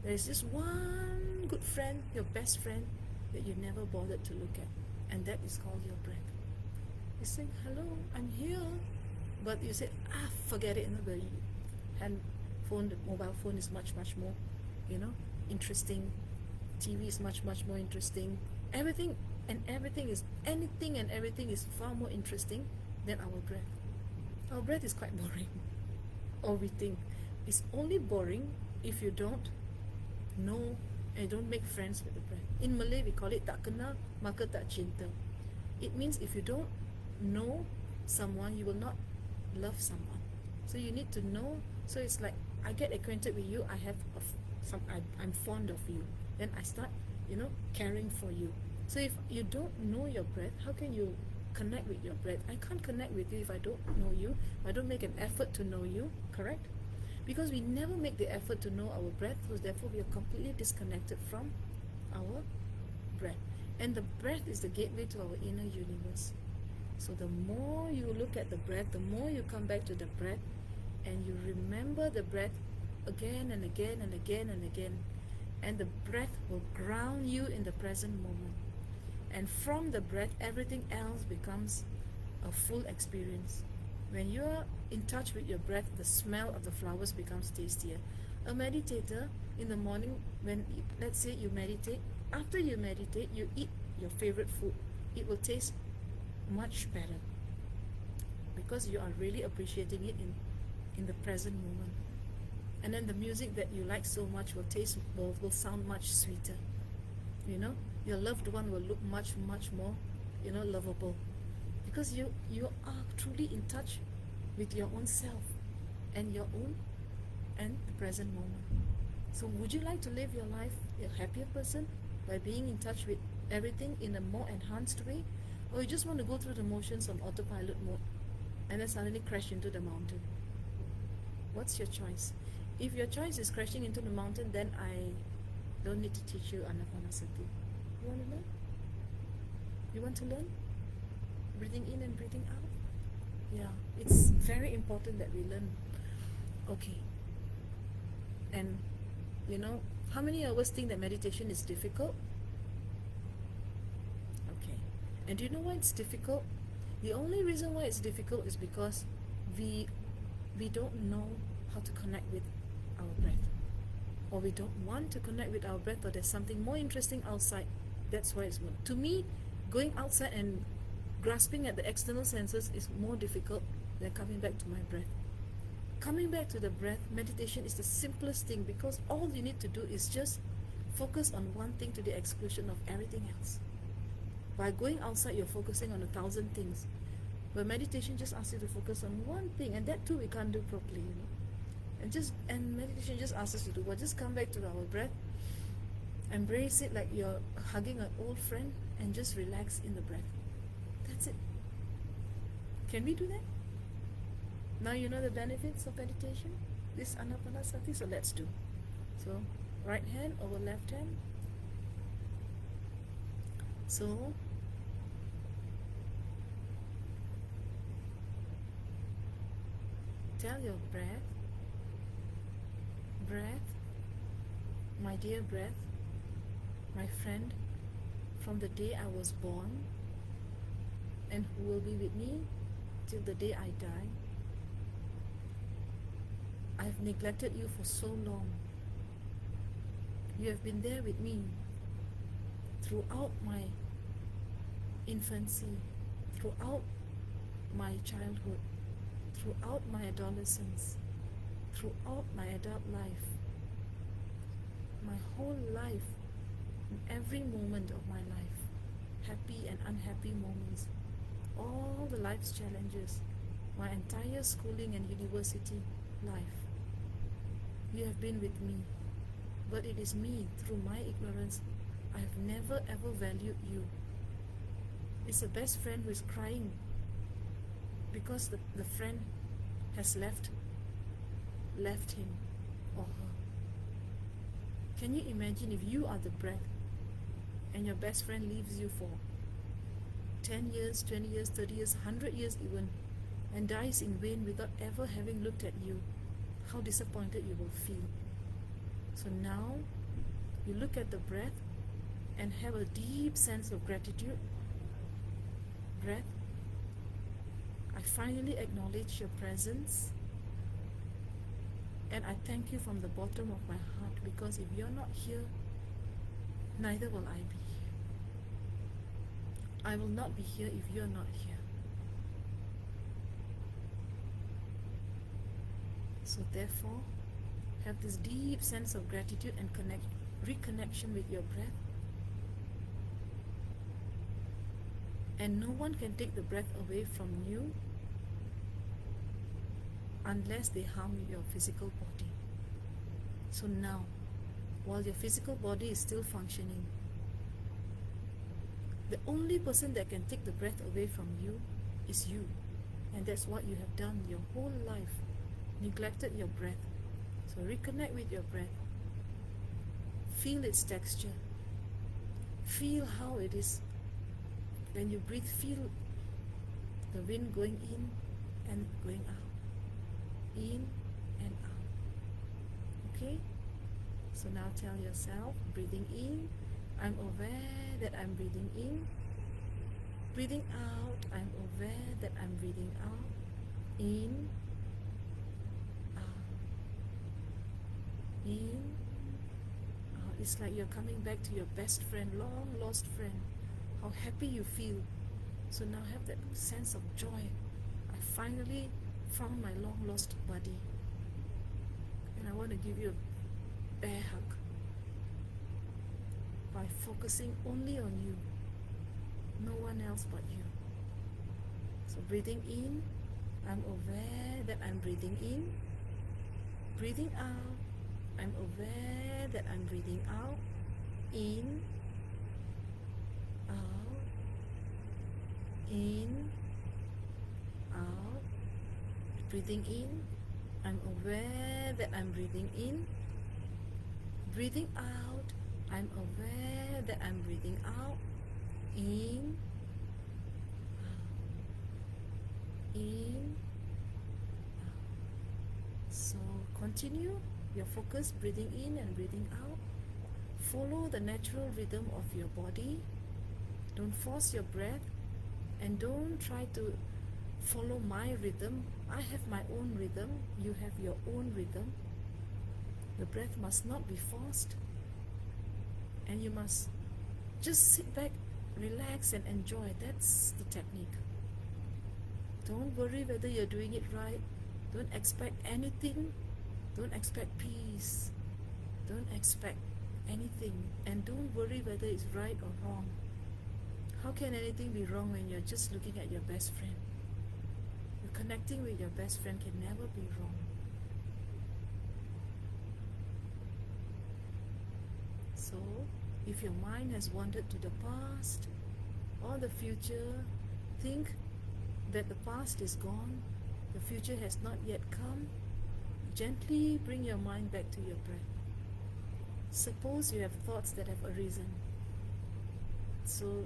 there is just one good friend, your best friend, that you never bothered to look at, and that is called your breath. You say, hello, I'm here, but you say, forget it. The handphone, the mobile phone is much more, you know, interesting. TV is much more interesting. Anything and everything is far more interesting than our breath. Our breath is quite boring, or we think. It's only boring if you don't know and don't make friends with the breath. In Malay, we call it tak kenal maka tak cinta. It means if you don't know someone, you will not love someone. So you need to know. So it's like I get acquainted with you. I'm fond of you. Then I start, you know, caring for you. So if you don't know your breath, how can you connect with your breath? I can't connect with you if I don't know you. I don't make an effort to know you, correct? Because we never make the effort to know our breath, so therefore we are completely disconnected from our breath. And the breath is the gateway to our inner universe. So the more you look at the breath, the more you come back to the breath, and you remember the breath again and again and again and again. And the breath will ground you in the present moment. And from the breath, everything else becomes a full experience. When you are in touch with your breath, the smell of the flowers becomes tastier. A meditator, in the morning, let's say you meditate, after you meditate, you eat your favorite food. It will taste much better because you are really appreciating it in the present moment. And then the music that you like so much will sound much sweeter. You know, your loved one will look much more, you know, lovable, because you are truly in touch with your own self and the present moment. So would you like to live your life a happier person by being in touch with everything in a more enhanced way, or you just want to go through the motions on autopilot mode and then suddenly crash into the mountain? What's your choice? If your choice is crashing into the mountain, then I don't need to teach you anapanasati. You want to learn? You want to learn? Breathing in and breathing out? Yeah, it's very important that we learn. Okay. And you know, how many of us think that meditation is difficult? Okay. And do you know why it's difficult? The only reason why it's difficult is because we don't know how to connect with our breath, or we don't want to connect with our breath, or there's something more interesting outside. That's why it's more. To me, going outside and grasping at the external senses is more difficult than coming back to my breath. Coming back to the breath, meditation is the simplest thing, because all you need to do is just focus on one thing to the exclusion of everything else. By going outside, you're focusing on 1,000 things. But meditation just asks you to focus on one thing, and that too we can't do properly, you know. And meditation just asks us to do what? Just come back to our breath, embrace it like you're hugging an old friend, and just relax in the breath. That's it. Can we do that? Now you know the benefits of meditation, this anapanasati, so let's do. So right hand over left hand. So tell your breath, my dear breath, my friend from the day I was born and who will be with me till the day I die. I've neglected you for so long. You have been there with me throughout my infancy, throughout my childhood, throughout my adolescence, throughout my adult life, my whole life, in every moment of my life, happy and unhappy moments, all the life's challenges, my entire schooling and university life. You have been with me, but it is me, through my ignorance, I have never ever valued you. It's a best friend who is crying because the friend has left him or her. Can you imagine if you are the breath and your best friend leaves you for 10 years, 20 years, 30 years, 100 years even, and dies in vain without ever having looked at you? How disappointed you will feel. So now you look at the breath and have a deep sense of gratitude. Breath, I finally acknowledge your presence, and I thank you from the bottom of my heart, because if you're not here, neither will I be. I will not be here if you're not here. So therefore, have this deep sense of gratitude and reconnection with your breath. And no one can take the breath away from you unless they harm your physical body. So now, while your physical body is still functioning, the only person that can take the breath away from you is you. And that's what you have done your whole life. Neglected your breath. So reconnect with your breath. Feel its texture. Feel how it is. When you breathe, feel the wind going in and going out. In and out. Okay? So now tell yourself, breathing in, I'm aware that I'm breathing in. Breathing out, I'm aware that I'm breathing out. In, in, out. It's like you're coming back to your best friend, long lost friend. How happy you feel. So now have that sense of joy. I finally found my long lost buddy, and I want to give you a bear hug by focusing only on you, no one else but you. So breathing in, I'm aware that I'm breathing in. Breathing out, I'm aware that I'm breathing out. In, out, in, out. Breathing in, I'm aware that I'm breathing in. Breathing out, I'm aware that I'm breathing out. In, out, in, out. So continue your focus, breathing in and breathing out. Follow the natural rhythm of your body. Don't force your breath, and don't try to follow my rhythm. I have my own rhythm, you have your own rhythm. The breath must not be forced, and you must just sit back, relax and enjoy. That's the technique. Don't worry whether you're doing it right. Don't expect anything. Don't expect peace. Don't expect anything, and don't worry whether it's right or wrong. How can anything be wrong when you're just looking at your best friend? You're connecting with your best friend can never be wrong. So if your mind has wandered to the past or the future, think that the past is gone, the future has not yet come. Gently bring your mind back to your breath. Suppose you have thoughts that have arisen. So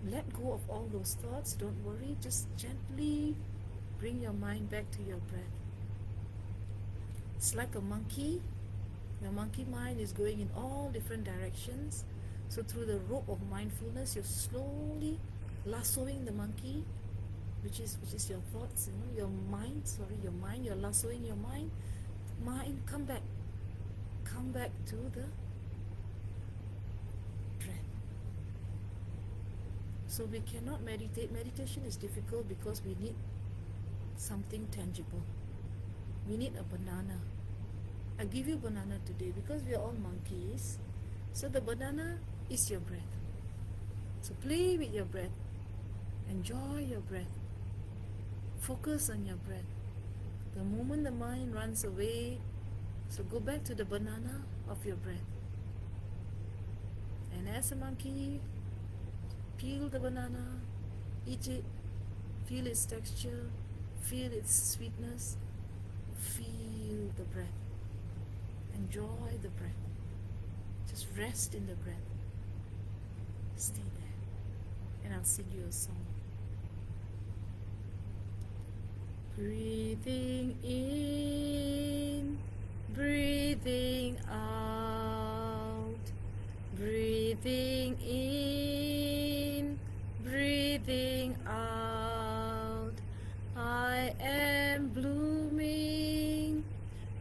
let go of all those thoughts, don't worry, just gently bring your mind back to your breath. It's like a monkey. Your monkey mind is going in all different directions. So through the rope of mindfulness, you're slowly lassoing the monkey, which is your thoughts, your mind, you're lassoing your mind. Mind, come back to the breath. So we cannot meditate. Meditation is difficult because we need something tangible. We need a banana. I give you a banana today because we are all monkeys. So the banana is your breath. So play with your breath. Enjoy your breath. Focus on your breath. The moment the mind runs away, so go back to the banana of your breath. And as a monkey, peel the banana, eat it, feel its texture, feel its sweetness, feel the breath. Enjoy the breath. Just rest in the breath. Stay there. And I'll sing you a song. Breathing in, breathing out, breathing in, breathing out. I am blooming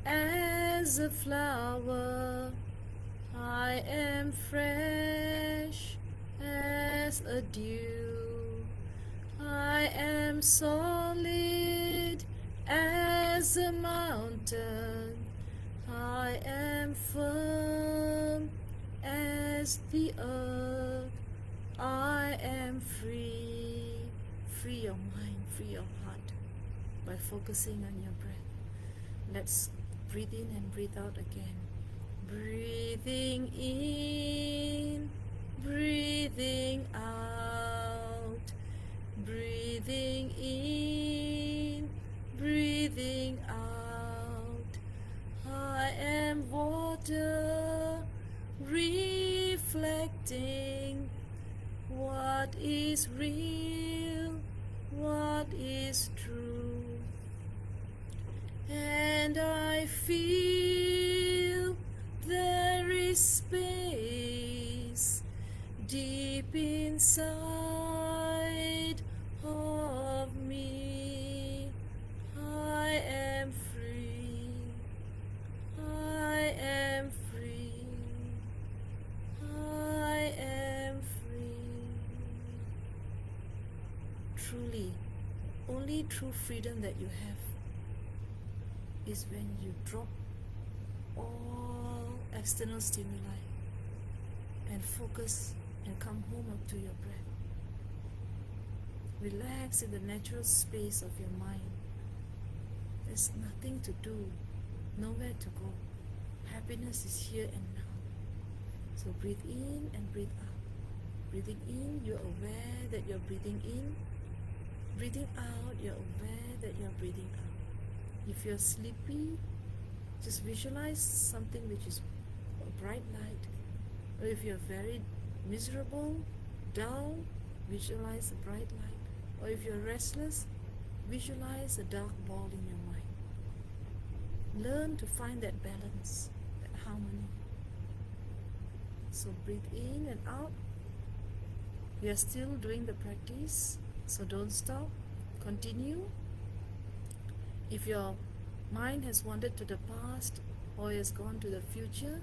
as a flower. I am fresh as a dew. I am solid as a mountain. I am firm as the earth. I am free. Free your mind, free your heart by focusing on your breath. Let's breathe in and breathe out again. Breathing in, breathing out, breathing in, breathing out. I am water reflecting what is real, what is true. And I feel there is space deep inside of me. I am free. I am free. I am free. Truly, only true freedom that you have is when you drop all external stimuli and focus and come home up to your breath. Relax in the natural space of your mind. There's nothing to do, nowhere to go. Happiness is here and now. So breathe in and breathe out. Breathing in, you're aware that you're breathing in. Breathing out, you're aware that you're breathing out. If you're sleepy, just visualize something which is a bright light. Or if you're very miserable, dull, visualize a bright light. Or if you're restless, visualize a dark ball in your mind. Learn to find that balance, that harmony. So breathe in and out. We are still doing the practice, so don't stop. Continue. If your mind has wandered to the past or has gone to the future,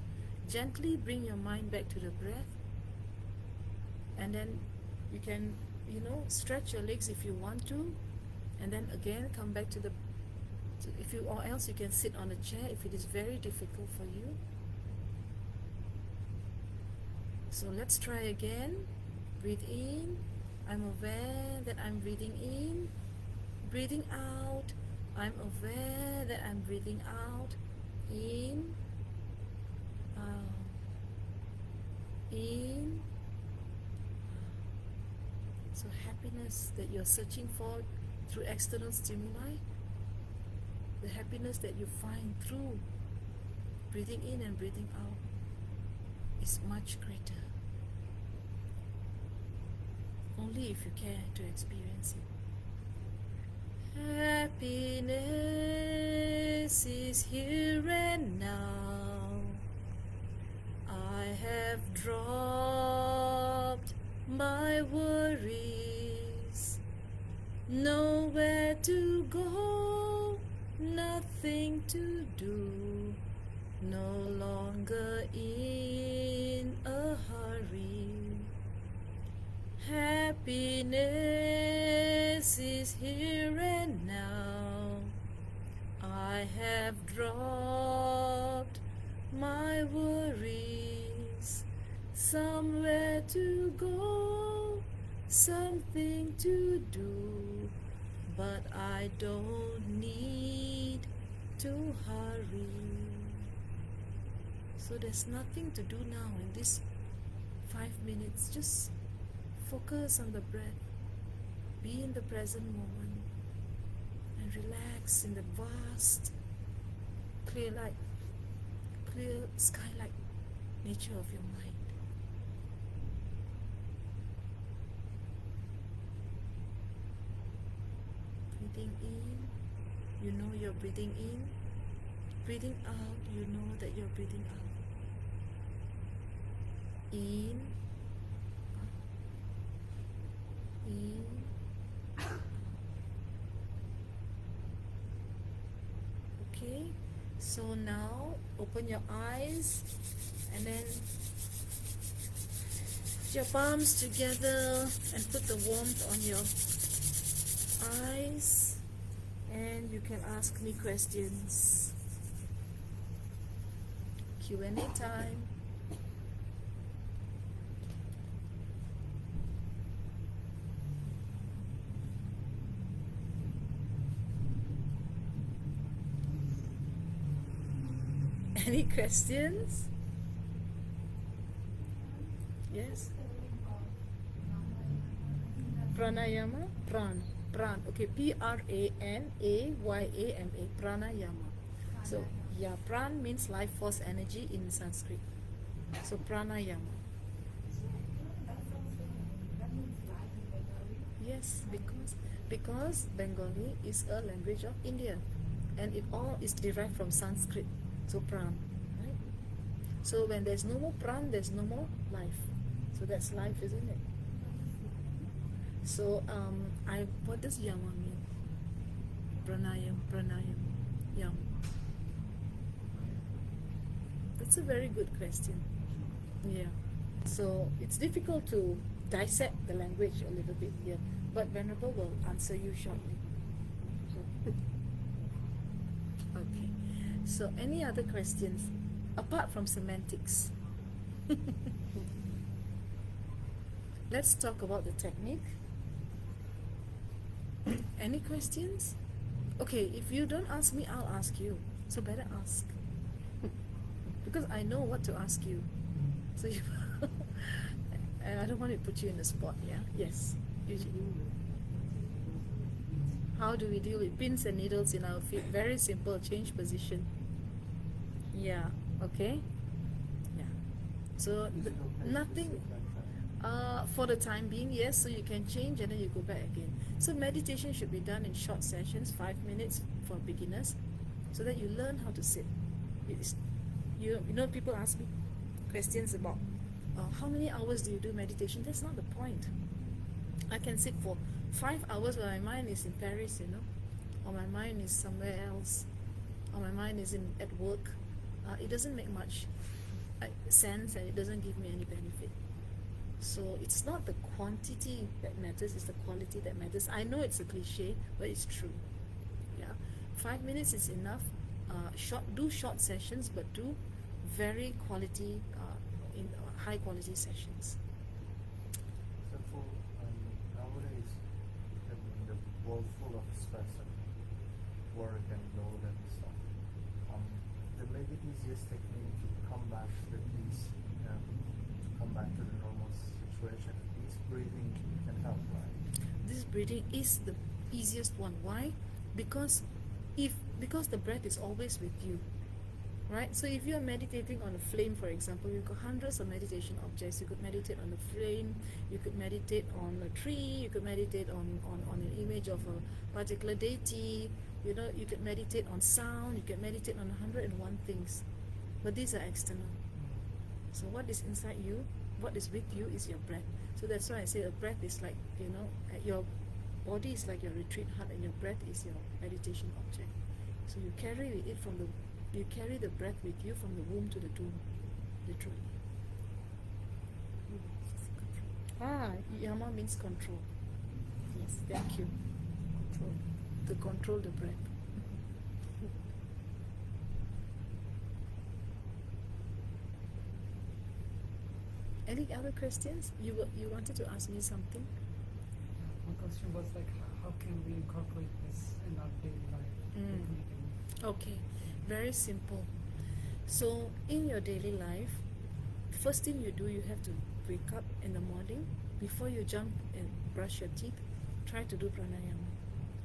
gently bring your mind back to the breath. And then you can, stretch your legs if you want to. And then again, come back to or else you can sit on a chair if it is very difficult for you. So let's try again. Breathe in. I'm aware that I'm breathing in. Breathing out. I'm aware that I'm breathing out. In. Out. In. So happiness that you're searching for through external stimuli, the happiness that you find through breathing in and breathing out is much greater. Only if you care to experience it. Happiness is here and now. I have dropped my worries. Nowhere to go, nothing to do. No longer in a hurry. Happiness is here and now. I have dropped my worries. Somewhere to go, something to do, but I don't need to hurry. So there's nothing to do now in this 5 minutes. Just focus on the breath, be in the present moment, and relax in the vast, clear light, clear skylight nature of your mind. Breathing in, you know you're breathing in. Breathing out, you know that you're breathing out. In. In. Okay, so now open your eyes and then put your palms together and put the warmth on your eyes, and you can ask me questions. Q&A time. Any questions? Yes? Pranayama? Pran. Okay, Pranayama. Pranayama. So, yeah, pran means life force energy in Sanskrit. So, pranayama. Yes, because Bengali is a language of India, and it all is derived from Sanskrit. So pran, right? So when there's no more pran, there's no more life. So that's life, isn't it? So what does yama mean? Pranayam, yam. That's a very good question. Yeah. So it's difficult to dissect the language a little bit here, but Venerable will answer you shortly. Okay. So any other questions apart from semantics? Let's talk about the technique. Any questions? Okay, if you don't ask me, I'll ask you. So better ask. Because I know what to ask you. So you and I don't want to put you in the spot, yeah? Yes. How do we deal with pins and needles in our feet? Very simple, change position. Yeah, okay. Yeah. So nothing for the time being, yes, so you can change and then you go back again. So meditation should be done in short sessions, 5 minutes for beginners, so that you learn how to sit. You know, people ask me questions about how many hours do you do meditation? That's not the point. I can sit for 5 hours when my mind is in Paris, you know, or my mind is somewhere else, or my mind is at work. It doesn't make much sense, and it doesn't give me any benefit. So it's not the quantity that matters, it's the quality that matters. I know it's a cliche, but it's true. Yeah, 5 minutes is enough. Do short sessions, but do very quality, high quality sessions. So for nowadays, in the world full of stress and work and load and stuff, the maybe easiest technique to come back to the peace, to come back breathing is the easiest one. Why? Because the breath is always with you, right? So if you are meditating on a flame, for example, you've got hundreds of meditation objects. You could meditate on a flame, you could meditate on a tree, you could meditate on an image of a particular deity, you know, you could meditate on sound, you could meditate on 101 things. But these are external. So what is inside you, what is with you is your breath. So that's why I say a breath is like, you know, your body is like your retreat hut and your breath is your meditation object. So you carry the breath with you from the womb to the tomb, literally. Yama means control. Yes, thank you. Control. To control the breath. Any other questions? You wanted to ask me something? My question was like, how can we incorporate this in our daily life? Okay, very simple. So in your daily life, first thing you do, you have to wake up in the morning. Before you jump and brush your teeth, try to do pranayama.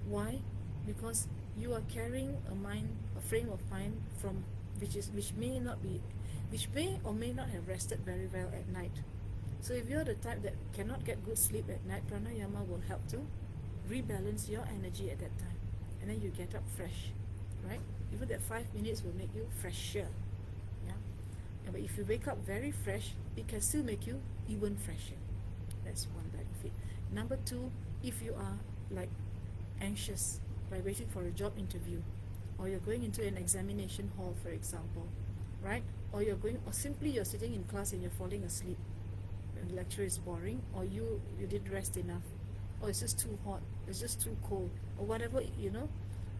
Why? Because you are carrying a frame of mind which may or may not have rested very well at night. So if you're the type that cannot get good sleep at night, pranayama will help to rebalance your energy at that time, and then you get up fresh, right? Even that 5 minutes will make you fresher. Yeah. But if you wake up very fresh, it can still make you even fresher. That's one benefit. Number two, if you are like anxious by waiting for a job interview, or you're going into an examination hall, for example, right? Or simply you're sitting in class and you're falling asleep, and the lecture is boring, or you didn't rest enough, or it's just too hot, it's just too cold, or whatever, you know,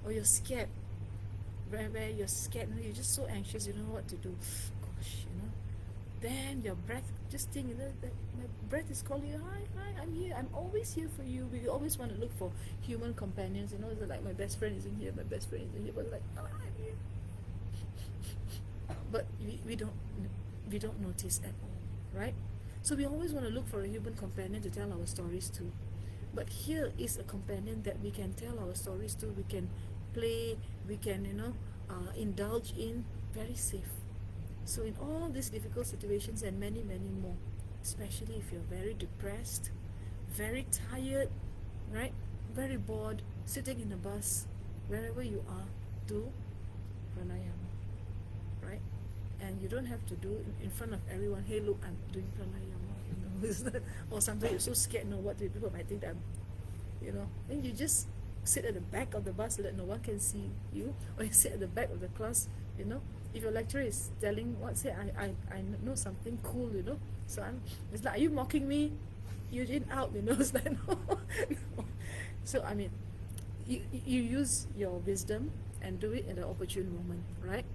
or you're scared, where you're scared, you're just so anxious, you don't know what to do. Gosh, you know, then your breath, just think, you know, that my breath is calling you, hi, I'm here, I'm always here for you. We always want to look for human companions, you know, it's like my best friend isn't here, but like, oh, I'm here. But we don't notice at all, right? So we always want to look for a human companion to tell our stories to. But here is a companion that we can tell our stories to, we can play, we can, you know, indulge in, very safe. So in all these difficult situations and many, many more, especially if you're very depressed, very tired, right? Very bored, sitting in a bus, wherever you are, do pranayama, right? And you don't have to do in front of everyone, hey look, I'm doing pranayama, you know, or sometimes you're so scared, know what people might think that I'm, you know, then you just sit at the back of the bus so that no one can see you, or you sit at the back of the class, you know. If your lecturer is telling say I know something cool, you know, so it's like, are you mocking me? You didn't out, you know. It's like no. So I mean, you use your wisdom and do it in the opportune moment, right?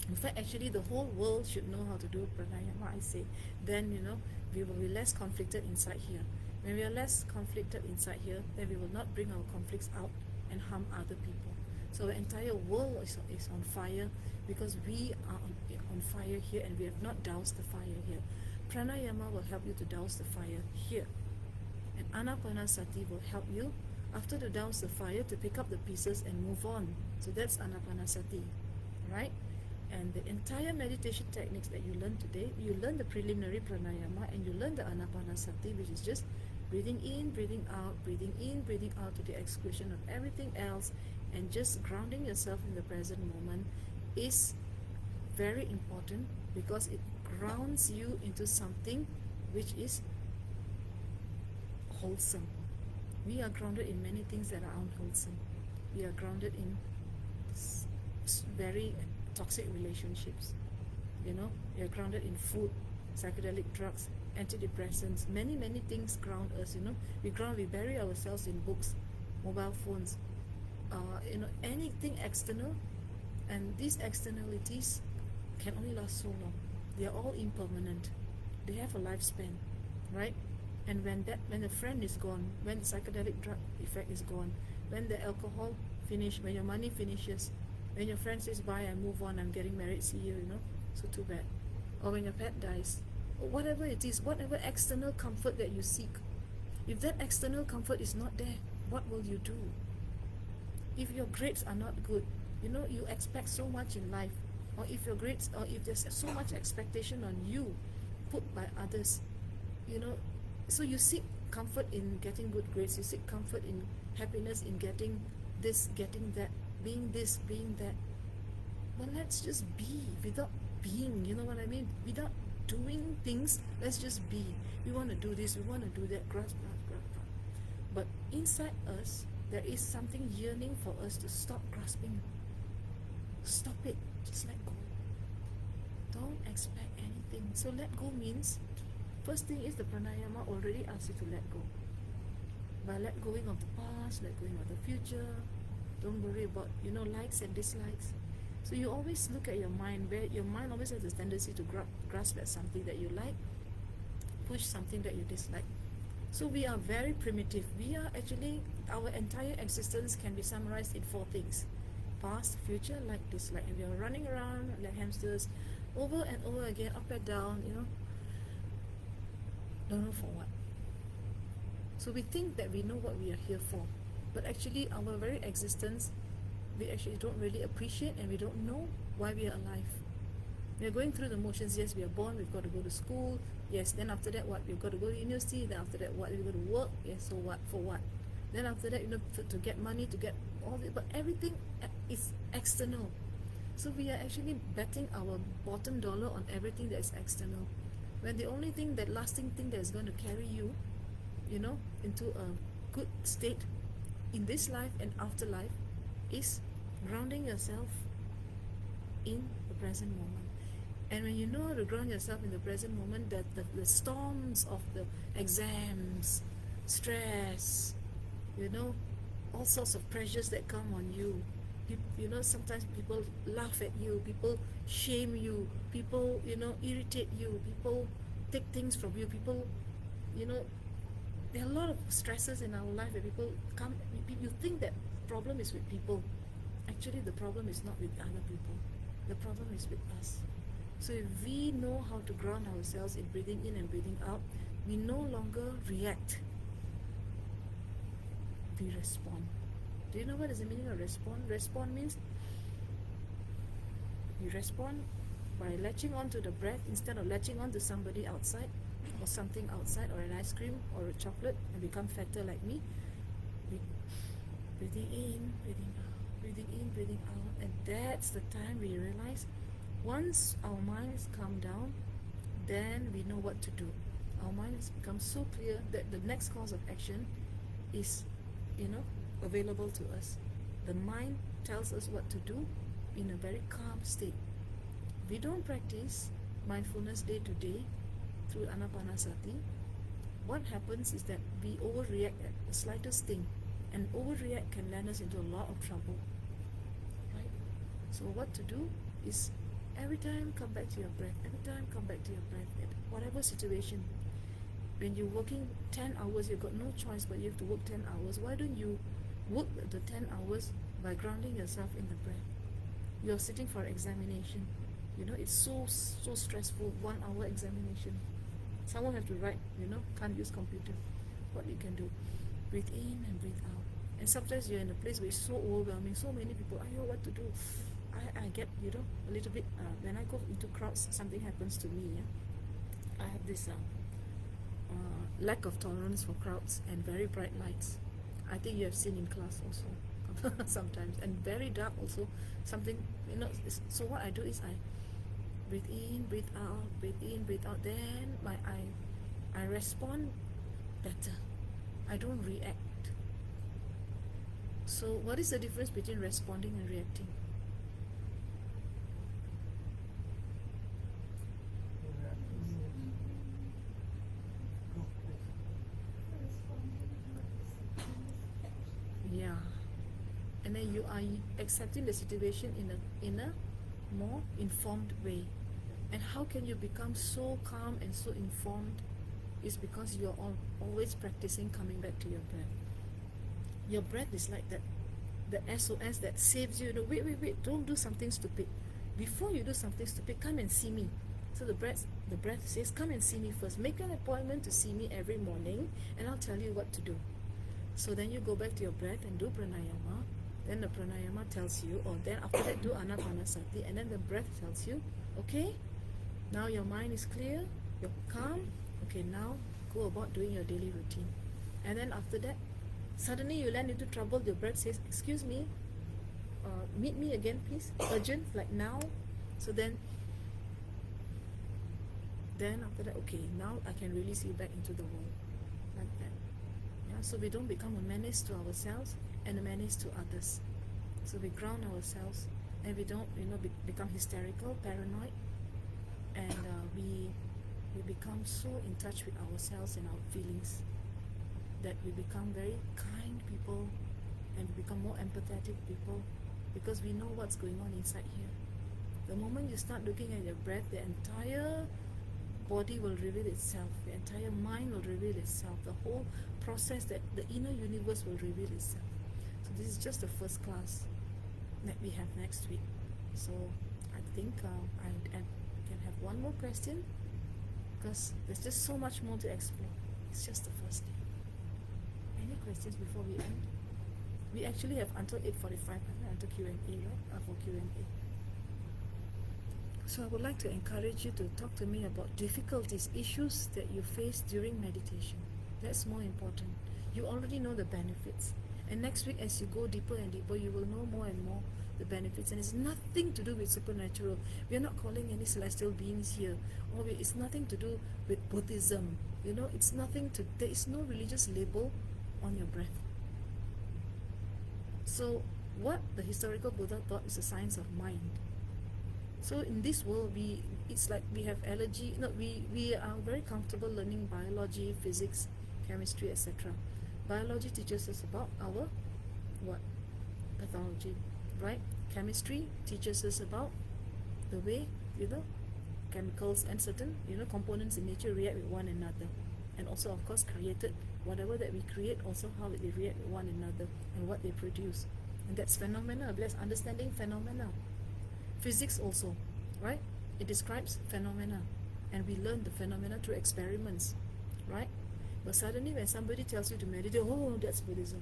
In fact, actually, the whole world should know how to do pranayama, I say. Then, you know, we will be less conflicted inside here. When we are less conflicted inside here, then we will not bring our conflicts out and harm other people. So the entire world is on fire because we are on fire here and we have not doused the fire here. Pranayama will help you to douse the fire here. And anapanasati will help you, after to douse the fire, to pick up the pieces and move on. So that's anapanasati, right? And the entire meditation techniques that you learn today, you learn the preliminary pranayama and you learn the anapanasati, which is just breathing in, breathing out to the exclusion of everything else, and just grounding yourself in the present moment is very important because it grounds you into something which is wholesome. We are grounded in many things that are unwholesome. We are grounded in very toxic relationships, you know. We are grounded in food, psychedelic drugs, antidepressants, many things ground us, you know. We bury ourselves in books, mobile phones, you know, anything external, and these externalities can only last so long. They are all impermanent. They have a lifespan, right? And when the friend is gone, when the psychedelic drug effect is gone, when the alcohol finish, when your money finishes, when your friend says bye, I move on, I'm getting married, see you, you know, so too bad. Or when your pet dies, or whatever it is, whatever external comfort that you seek, If that external comfort is not there, what will you do? If your grades are not good, you expect so much in life, or if your grades, or if there's so much expectation on you put by others, so you seek comfort in getting good grades, you seek comfort in happiness in getting this, getting that, being this, being that. But let's just be without being, you know what I mean? Without doing things, let's just be. We want to do this, we want to do that, grasp. But inside us, there is something yearning for us to stop grasping. Stop it. Just let go. Don't expect anything. So let go means, first thing is the pranayama already asks you to let go. By let going of the past, let going of the future. Don't worry about, likes and dislikes. So you always look at your mind, where your mind always has this tendency to grasp at something that you like, push something that you dislike. So we are very primitive. We are actually, our entire existence can be summarized in 4 things. Past, future, like, dislike. And we are running around like hamsters, over and over again, up and down, don't know for what. So we think that we know what we are here for. But actually, our very existence, we actually don't really appreciate, and we don't know why we are alive. We are going through the motions. Yes, we are born, we've got to go to school. Yes, then after that, what? We've got to go to university. Then after that, what? We've got to work. Yes, so what? For what? Then after that, to get money, to get all this. But everything is external. So we are actually betting our bottom dollar on everything that is external. When the only thing, that lasting thing that is going to carry you, into a good state in this life and afterlife is grounding yourself in the present moment. And when you know how to ground yourself in the present moment, that the storms of the exams, stress, all sorts of pressures that come on you, sometimes people laugh at you, people shame you, people, irritate you, people take things from you, people, there are a lot of stresses in our life where people come, you think that problem is with people. Actually, the problem is not with other people. The problem is with us. So if we know how to ground ourselves in breathing in and breathing out, we no longer react. We respond. Do you know what is the meaning of respond? Respond means you respond by latching on to the breath instead of latching on to somebody outside or something outside, or an ice cream or a chocolate, and become fatter like me. Breathing in, breathing out, breathing in, breathing out. And that's the time we realize, once our minds calm down, then we know what to do. Our minds become so clear that the next course of action is, available to us. The mind tells us what to do in a very calm state. We don't practice mindfulness day to day through anapanasati. What happens is that we overreact at the slightest thing, and overreact can land us into a lot of trouble. Right? So what to do is, every time come back to your breath, every time come back to your breath, at whatever situation. When you're working 10 hours, you've got no choice but you have to work 10 hours. Why don't you work the 10 hours by grounding yourself in the breath? You're sitting for examination. It's so stressful, 1 hour examination. Someone have to write, can't use computer. What you can do, breathe in and breathe out. And sometimes you're in a place where it's so overwhelming, so many people, I know what to do. I get, a little bit, when I go into crowds, something happens to me. I have this lack of tolerance for crowds and very bright lights. I think you have seen in class also sometimes, and very dark also. Something, so what I do is I breathe in, breathe out, breathe in, breathe out. Then I respond better. I don't react. So what is the difference between responding and reacting? Yeah. And then you are accepting the situation in a more informed way. And how can you become so calm and so informed? Is because you're always practicing coming back to your breath. Your breath is like that, the SOS that saves you. Wait, don't do something stupid. Before you do something stupid, come and see me. So the breath says, come and see me first. Make an appointment to see me every morning, and I'll tell you what to do. So then you go back to your breath and do pranayama. Then the pranayama tells you, or then after that do anapanasati, and then the breath tells you, okay, now your mind is clear, you're calm, okay, now go about doing your daily routine. And then after that, suddenly you land into trouble, your breath says, excuse me, meet me again please, urgent, like now. So then after that, okay, now I can release you back into the world, like that. Yeah, so we don't become a menace to ourselves and a menace to others. So we ground ourselves, and we don't, become hysterical, paranoid, and we become so in touch with ourselves and our feelings that we become very kind people, and we become more empathetic people, because we know what's going on inside here. The moment you start looking at your breath, the entire body will reveal itself, the entire mind will reveal itself, the whole process, that the inner universe will reveal itself. So this is just the first class that we have next week. So I think I can have one more question, because there's just so much more to explore. It's just the first day. Any questions before we end? We actually have until 8:45 until Q&A, right? For Q&A. So I would like to encourage you to talk to me about difficulties, issues that you face during meditation. That's more important. You already know the benefits. And next week, as you go deeper and deeper, you will know more and more the benefits. And it's nothing to do with supernatural. We are not calling any celestial beings here. Or it's nothing to do with Buddhism. It's nothing to, there is no religious label on your breath. So what the historical Buddha taught is the science of mind. So in this world, it's like we have allergy. We are very comfortable learning biology, physics, chemistry, etc. Biology teaches us about our pathology, right? Chemistry teaches us about the way chemicals and certain components in nature react with one another, and also of course created whatever that we create, also how they react with one another and what they produce, and that's phenomena. That's understanding phenomena. Physics also, right? It describes phenomena, and we learn the phenomena through experiments, right? But suddenly when somebody tells you to meditate, oh, that's Buddhism.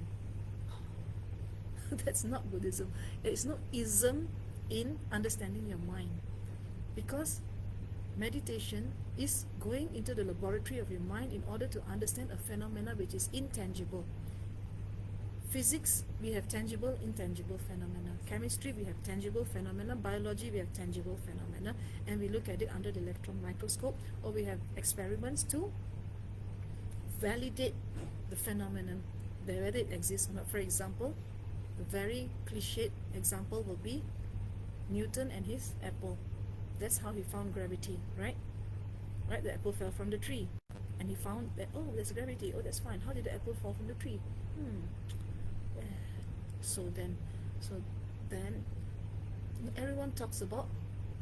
That's not Buddhism. There is no ism in understanding your mind, because meditation is going into the laboratory of your mind in order to understand a phenomena which is intangible. Physics, we have tangible, intangible phenomena. Chemistry, we have tangible phenomena. Biology, we have tangible phenomena, and we look at it under the electron microscope, or we have experiments to validate the phenomenon, whether it exists or not. For example, a very cliched example will be Newton and his apple. That's how he found gravity, right? Right, the apple fell from the tree, and he found that, oh, there's gravity. Oh, that's fine. How did the apple fall from the tree? So then everyone talks about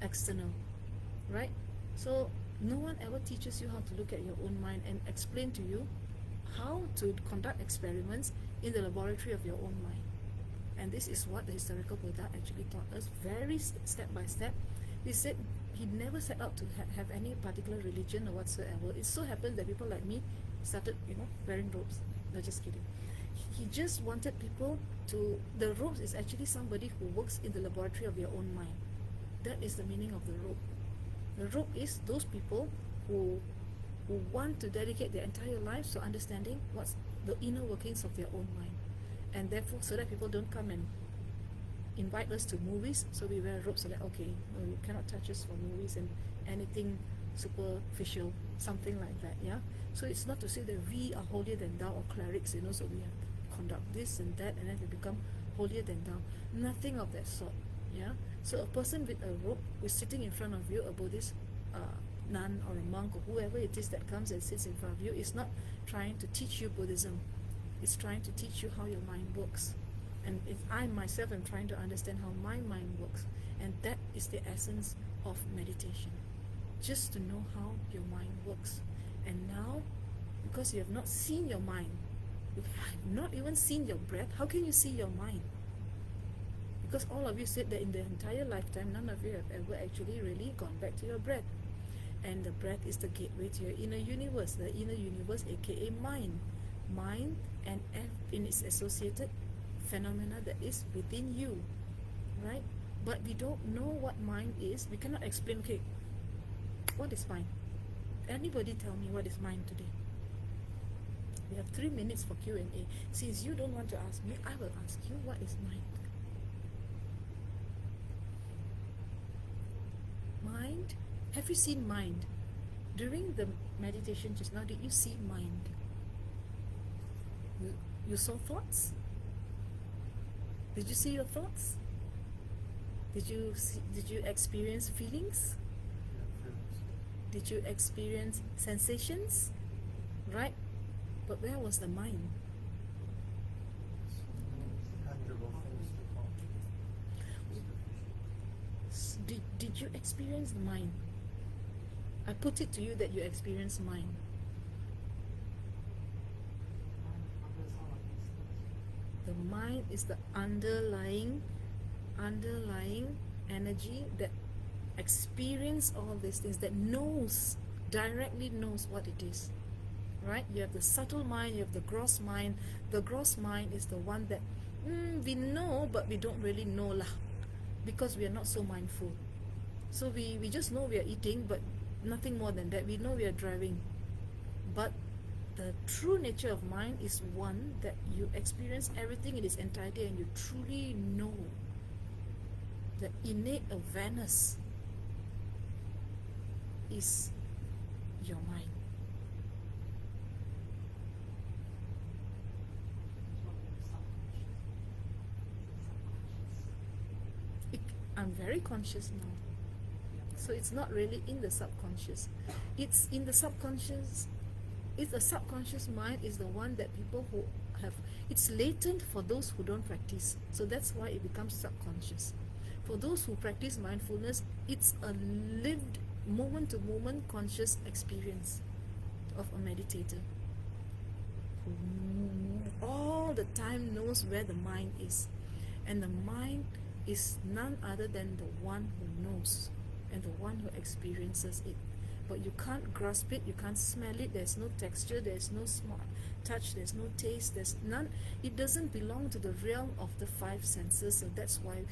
external, right? So no one ever teaches you how to look at your own mind and explain to you how to conduct experiments in the laboratory of your own mind. And this is what the historical Buddha actually taught us, very step by step. He said he never set out to have any particular religion or whatsoever. It so happened that people like me started, wearing robes. No, just kidding. He just wanted people to, the robes is actually somebody who works in the laboratory of your own mind. That is the meaning of the robe. The robe is those people who want to dedicate their entire lives to understanding what's the inner workings of their own mind. And therefore, so that people don't come and invite us to movies, so we wear robes so that, okay, no, you cannot touch us for movies and anything superficial, something like that, yeah? So it's not to say that we are holier than thou or clerics, so we have to conduct this and that, and then we become holier than thou. Nothing of that sort, yeah? So a person with a robe who is sitting in front of you, a Buddhist nun or a monk or whoever it is that comes and sits in front of you, is not trying to teach you Buddhism. It's trying to teach you how your mind works. And I myself am trying to understand how my mind works. And that is the essence of meditation. Just to know how your mind works. And now, because you have not seen your mind, you have not even seen your breath, how can you see your mind? Because all of you said that in the entire lifetime, none of you have ever actually really gone back to your breath. and the breath is the gateway to your inner universe. The inner universe, aka mind and in its associated phenomena that is within you, right? But we don't know what mind is. We cannot explain. Okay, what is mind? Anybody tell me what is mind today? We have 3 minutes for Q&A. Since you don't want to ask me, I will ask you, what is mind? Mind? Have you seen mind? During the meditation just now, did you see mind? You saw thoughts? Did you see your thoughts? Did you experience feelings? Did you experience sensations? Right? But where was the mind? Tangible things to come. Did you experience the mind? I put it to you that you experience mind. The mind is the underlying energy that experience all these things, that directly knows what it is. Right? You have the subtle mind, you have the gross mind. The gross mind is the one that we know, but we don't really know lah, because we are not so mindful. So we just know we are eating, but nothing more than that. We know we are driving, but the true nature of mind is one that you experience everything in its entirety and you truly know. The innate awareness is your mind. I'm very conscious now. So it's not really in the subconscious. It's in the subconscious. It's the subconscious mind is the one that people who have, it's latent for those who don't practice. So that's why it becomes subconscious. For those who practice mindfulness, it's a lived moment-to-moment conscious experience of a meditator who all the time knows where the mind is. And the mind is none other than the one who knows and the one who experiences it. But you can't grasp it, you can't smell it, there's no texture, there's no smart touch, there's no taste, there's none. It doesn't belong to the realm of the five senses, so that's why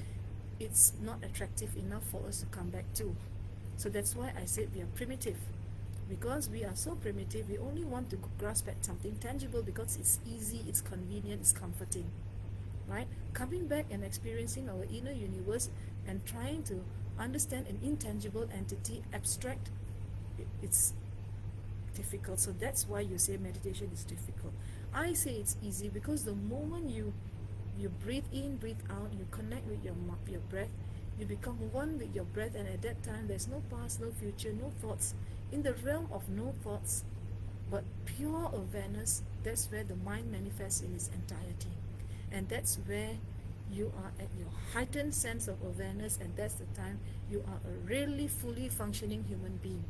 it's not attractive enough for us to come back to. So that's why I said we are primitive. Because we are so primitive, we only want to grasp at something tangible because it's easy, it's convenient, it's comforting. Right? Coming back and experiencing our inner universe and trying to understand an intangible entity, abstract, it's difficult. So that's why you say meditation is difficult. I say it's easy because the moment you breathe in, breathe out, you connect with your breath, you become one with your breath, and at that time there's no past, no future, no thoughts. In the realm of no thoughts, but pure awareness, that's where the mind manifests in its entirety. And that's where you are at your heightened sense of awareness, and that's the time you are a really fully functioning human being.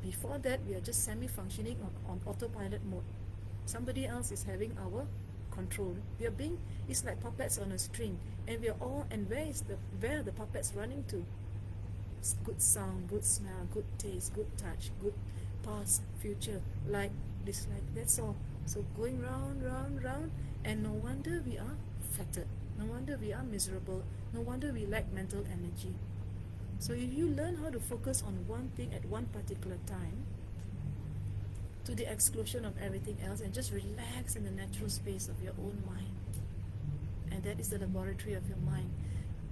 Before that, we are just semi-functioning on autopilot mode. Somebody else is having our control. We are being, it's like puppets on a string, and we are all, and where are the puppets running to? Good sound, good smell, good taste, good touch, good past, future, like, dislike, that's all. So going round, round, round, and no wonder we are fettered. No wonder we are miserable. No wonder we lack mental energy. So if you learn how to focus on one thing at one particular time, to the exclusion of everything else, and just relax in the natural space of your own mind, and that is the laboratory of your mind,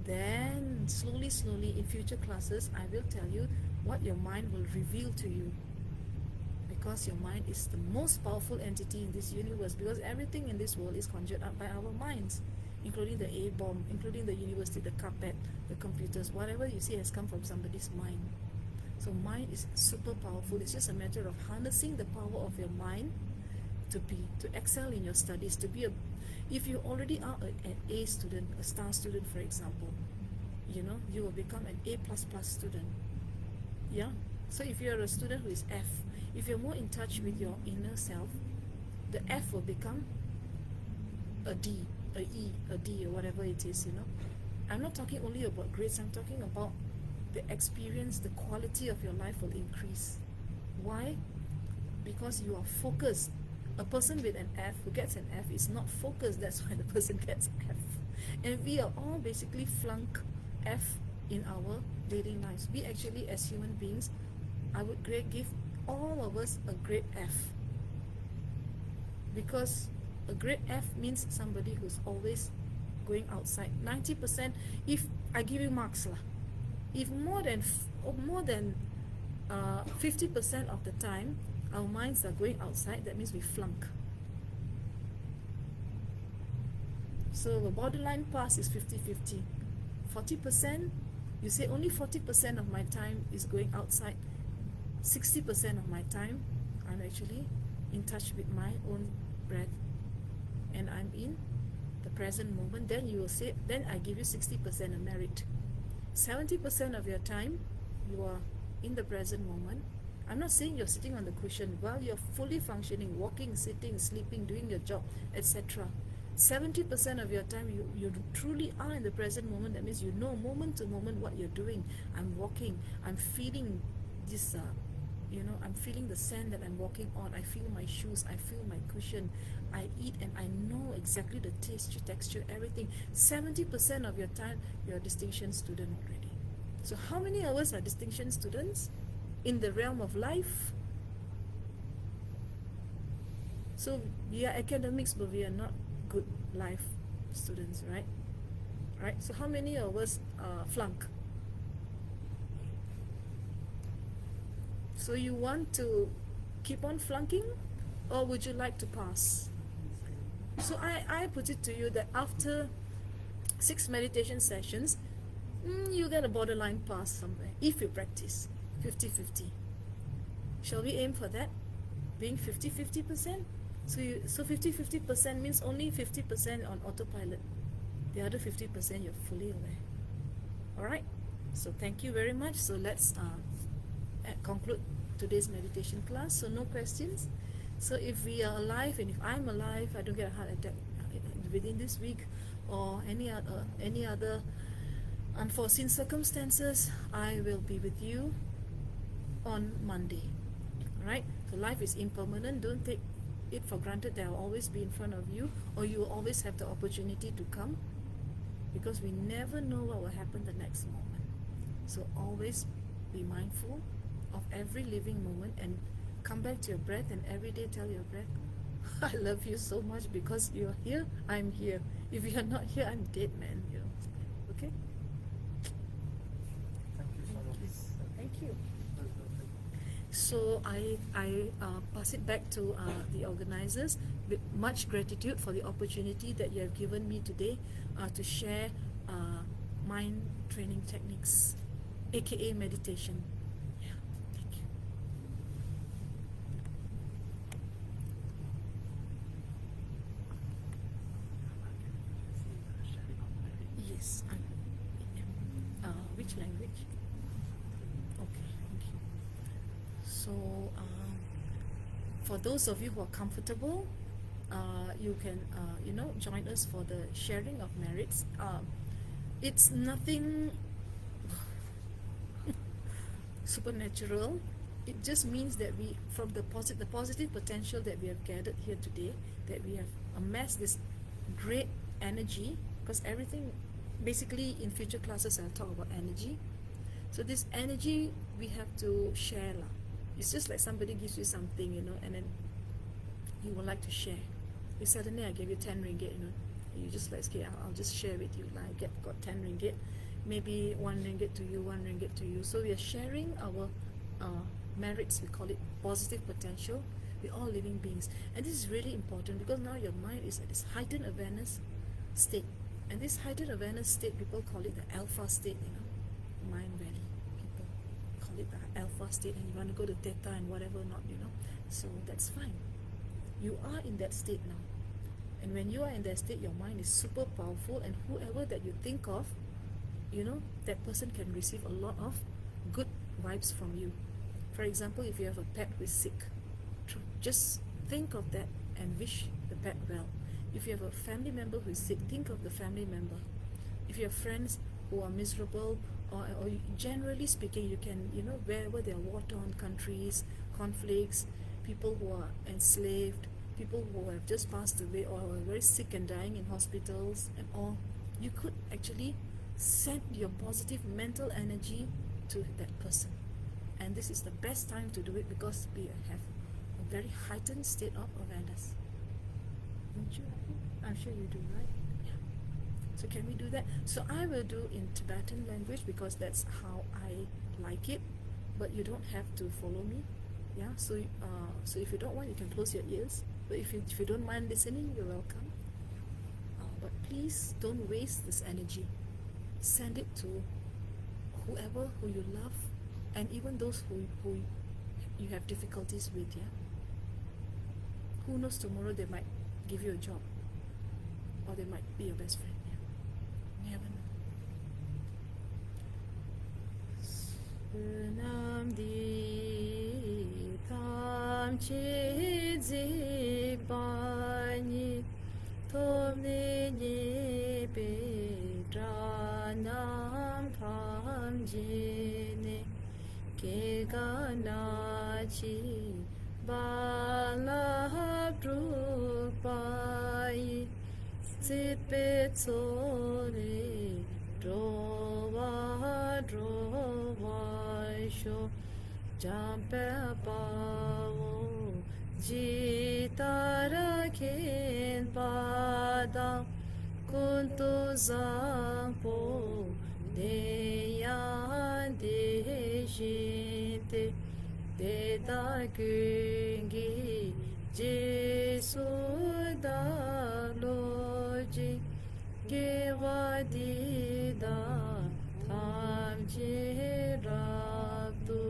then slowly in future classes I will tell you what your mind will reveal to you, because your mind is the most powerful entity in this universe, because everything in this world is conjured up by our minds, including the A-bomb, including the university, the carpet, the computers, whatever you see has come from somebody's mind. So mind is super powerful. It's just a matter of harnessing the power of your mind to excel in your studies, to be if you already are an A student, a star student for example, you will become an A++ student. Yeah. So if you're a student who is F, if you're more in touch with your inner self, the F will become a D, a E, a D, or whatever it is, I'm not talking only about grades, I'm talking about the experience, the quality of your life will increase. Why? Because you are focused. A person with an F who gets an F is not focused. That's why the person gets F. And we are all basically flunk F in our daily lives. We actually, as human beings, I would give all of us a grade F. Because a grade F means somebody who's always going outside. 90%, if I give you marks lah, if more than 50% of the time our minds are going outside, that means we flunk. So the borderline pass is 50-50. 40%, you say only 40% of my time is going outside. 60% of my time I'm actually in touch with my own breath, and I'm in the present moment. Then you will say, then I give you 60% of merit. 70% of your time you are in the present moment. I'm not saying you're sitting on the cushion while you're fully functioning, walking, sitting, sleeping, doing your job, etc. 70% of your time you truly are in the present moment. That means you know moment to moment what you're doing. I'm walking, I'm feeling this I'm feeling the sand that I'm walking on. I feel my shoes, I feel my cushion. I eat and I know exactly the taste, texture, everything. 70% of your time you're a distinction student already. So how many of us are distinction students in the realm of life? So we are academics, but we are not good life students, right? Right? So how many of us flunk? So you want to keep on flunking, or would you like to pass? So I put it to you that after 6 meditation sessions, you get a borderline pass somewhere, if you practice 50-50. Shall we aim for that? Being 50-50%? So 50-50% means only 50% on autopilot. The other 50% you're fully aware. Alright? So thank you very much. So let's conclude today's meditation class. So no questions. So if we are alive, and if I'm alive, I don't get a heart attack within this week, or any other unforeseen circumstances, I will be with you on Monday. Alright? So life is impermanent. Don't take it for granted that I'll always be in front of you, or you will always have the opportunity to come, because we never know what will happen the next moment. So always be mindful of every living moment, and come back to your breath, and every day tell your breath, I love you so much because you're here, I'm here. If you're not here, I'm dead, man. Okay? Thank you so much. Thank you. So I pass it back to the organizers with much gratitude for the opportunity that you have given me today to share mind training techniques, aka meditation. Yeah, thank you. Yes, which language? Okay, thank you. So for those of you who are comfortable, you can join us for the sharing of merits. It's nothing supernatural. It just means that we, from the positive potential that we have gathered here today, that we have amassed this great energy, because everything, basically in future classes I'll talk about energy. So this energy we have to share lah. It's just like somebody gives you something, and then you would like to share. If suddenly I gave you 10 ringgit, you just like, okay, I'll just share with you. Like I got 10 ringgit, maybe 1 ringgit to you, 1 ringgit to you. So we are sharing our merits. We call it positive potential. We're all living beings, and this is really important, because now your mind is at this heightened awareness state, and this heightened awareness state, people call it the alpha state. Mind valley people call it the alpha state, and you want to go to theta and whatever not, so that's fine. You are in that state now, and when you are in that state, your mind is super powerful, and whoever that you think of, that person can receive a lot of good vibes from you. For example, if you have a pet who is sick, just think of that and wish the pet well. If you have a family member who is sick, think of the family member. If you have friends who are miserable or generally speaking, you can, wherever there are war-torn countries, conflicts, people who are enslaved, people who have just passed away or are very sick and dying in hospitals and all, you could actually send your positive mental energy to that person. And this is the best time to do it because we have a very heightened state of awareness. Don't you? I'm sure you do, right? Yeah. So can we do that? So I will do in Tibetan language because that's how I like it, but you don't have to follow me. Yeah. So if you don't want, you can close your ears. But if you don't mind listening, you're welcome. But please don't waste this energy. Send it to whoever who you love, and even those who you have difficulties with. Yeah. Who knows, tomorrow they might give you a job, or they might be your best friend. Yeah. You never know. Sunam di tam chi zi ba ni tom ni ni pe dra nam tham ji ne ke ga na chi ba la pru pa yi tsi pe tso le dro wa sho jam pe pa wo ji ta ra khen pa da kun tu zang po de yan de shi te de da kyun gi je su da lo ji ge wa di da tham je ra tu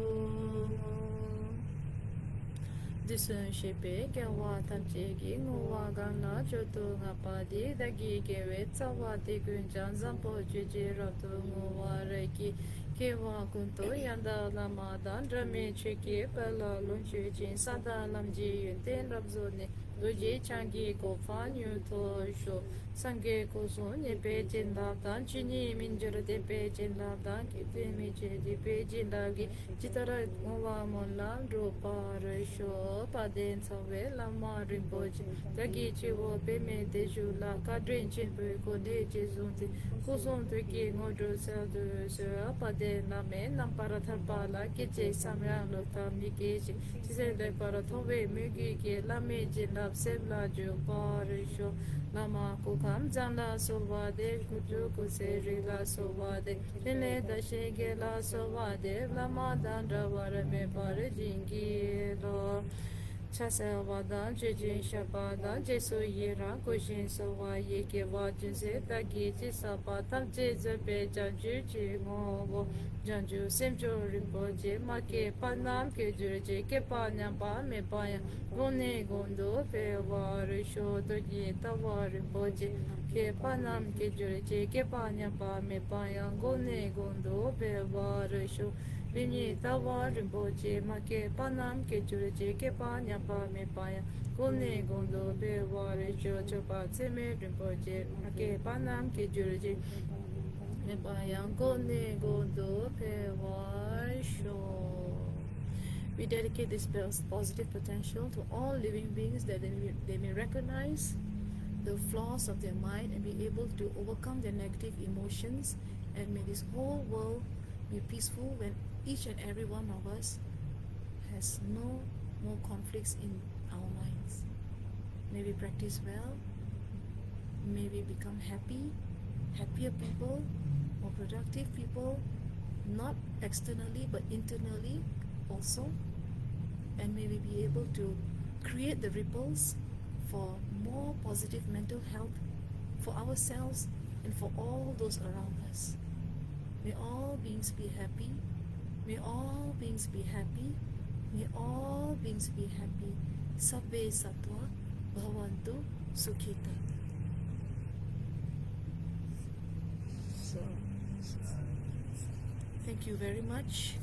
Disun shepe kya wa tam che gi ngu wa ga na cho tu nga pa di da gi ke we tsa wa di kun chan zam po ju je ra tu ngu wa re ki ke wa kun to yan da la ma dan ra me che ki pa la lun chu jin sa da lam ji yun ten rab zo ne do je chang gi ko fa nyu to sho sang ge ko so ne pe jin da dan chi ni min jer de pe jin da dan ki pe mi che di pe jin da gi chi ta ra ngu wa mon la ro pa re sho pa den sa we la ma rin po ji da gi chi wo pe me de ju la ka drin chin pe ko de je zun ti ko son to ki ngo do sa de se pa de na me nam para thar pa la ke je sam ya lo ta mi ke ji chi se de para tho we me gi ke la me jin da se la ju pa re sho Lama ko kam jang la so wa de ku ju ku se ri la so wa de le da she ge la so wa de lama dan ra wa re me pa re jin gi lo cha sa wa dan je jin sha pa dan je so ye ra ko shin so wa ye ke wa jin se ta gi ji sa pa tam je je pe jan ju ji ngo wo jan ju sem jo ri po je ma ke pa nam ke ju je ke pa nyam pa me pa ya Gone gondo pe war sho to ji ta war boje ke panam ke jure je ke panya pa me pa yang gone gondo pe war sho bini ta war boje ma ke panam ke jure je ke panya pa me pa yang gone gondo pe war sho cho pa se me boje ma ke panam ke jure je me pa yang gone gondo pe war sho We dedicate this positive potential to all living beings that they may recognize the flaws of their mind and be able to overcome their negative emotions, and may this whole world be peaceful when each and every one of us has no more conflicts in our minds. May we practice well, may we become happier people, more productive people, not externally but internally also, and may we be able to create the ripples for more positive mental health for ourselves and for all those around us. May all beings be happy. May all beings be happy. May all beings be happy. Sabbe sattva bhavantu sukhita. So, thank you very much.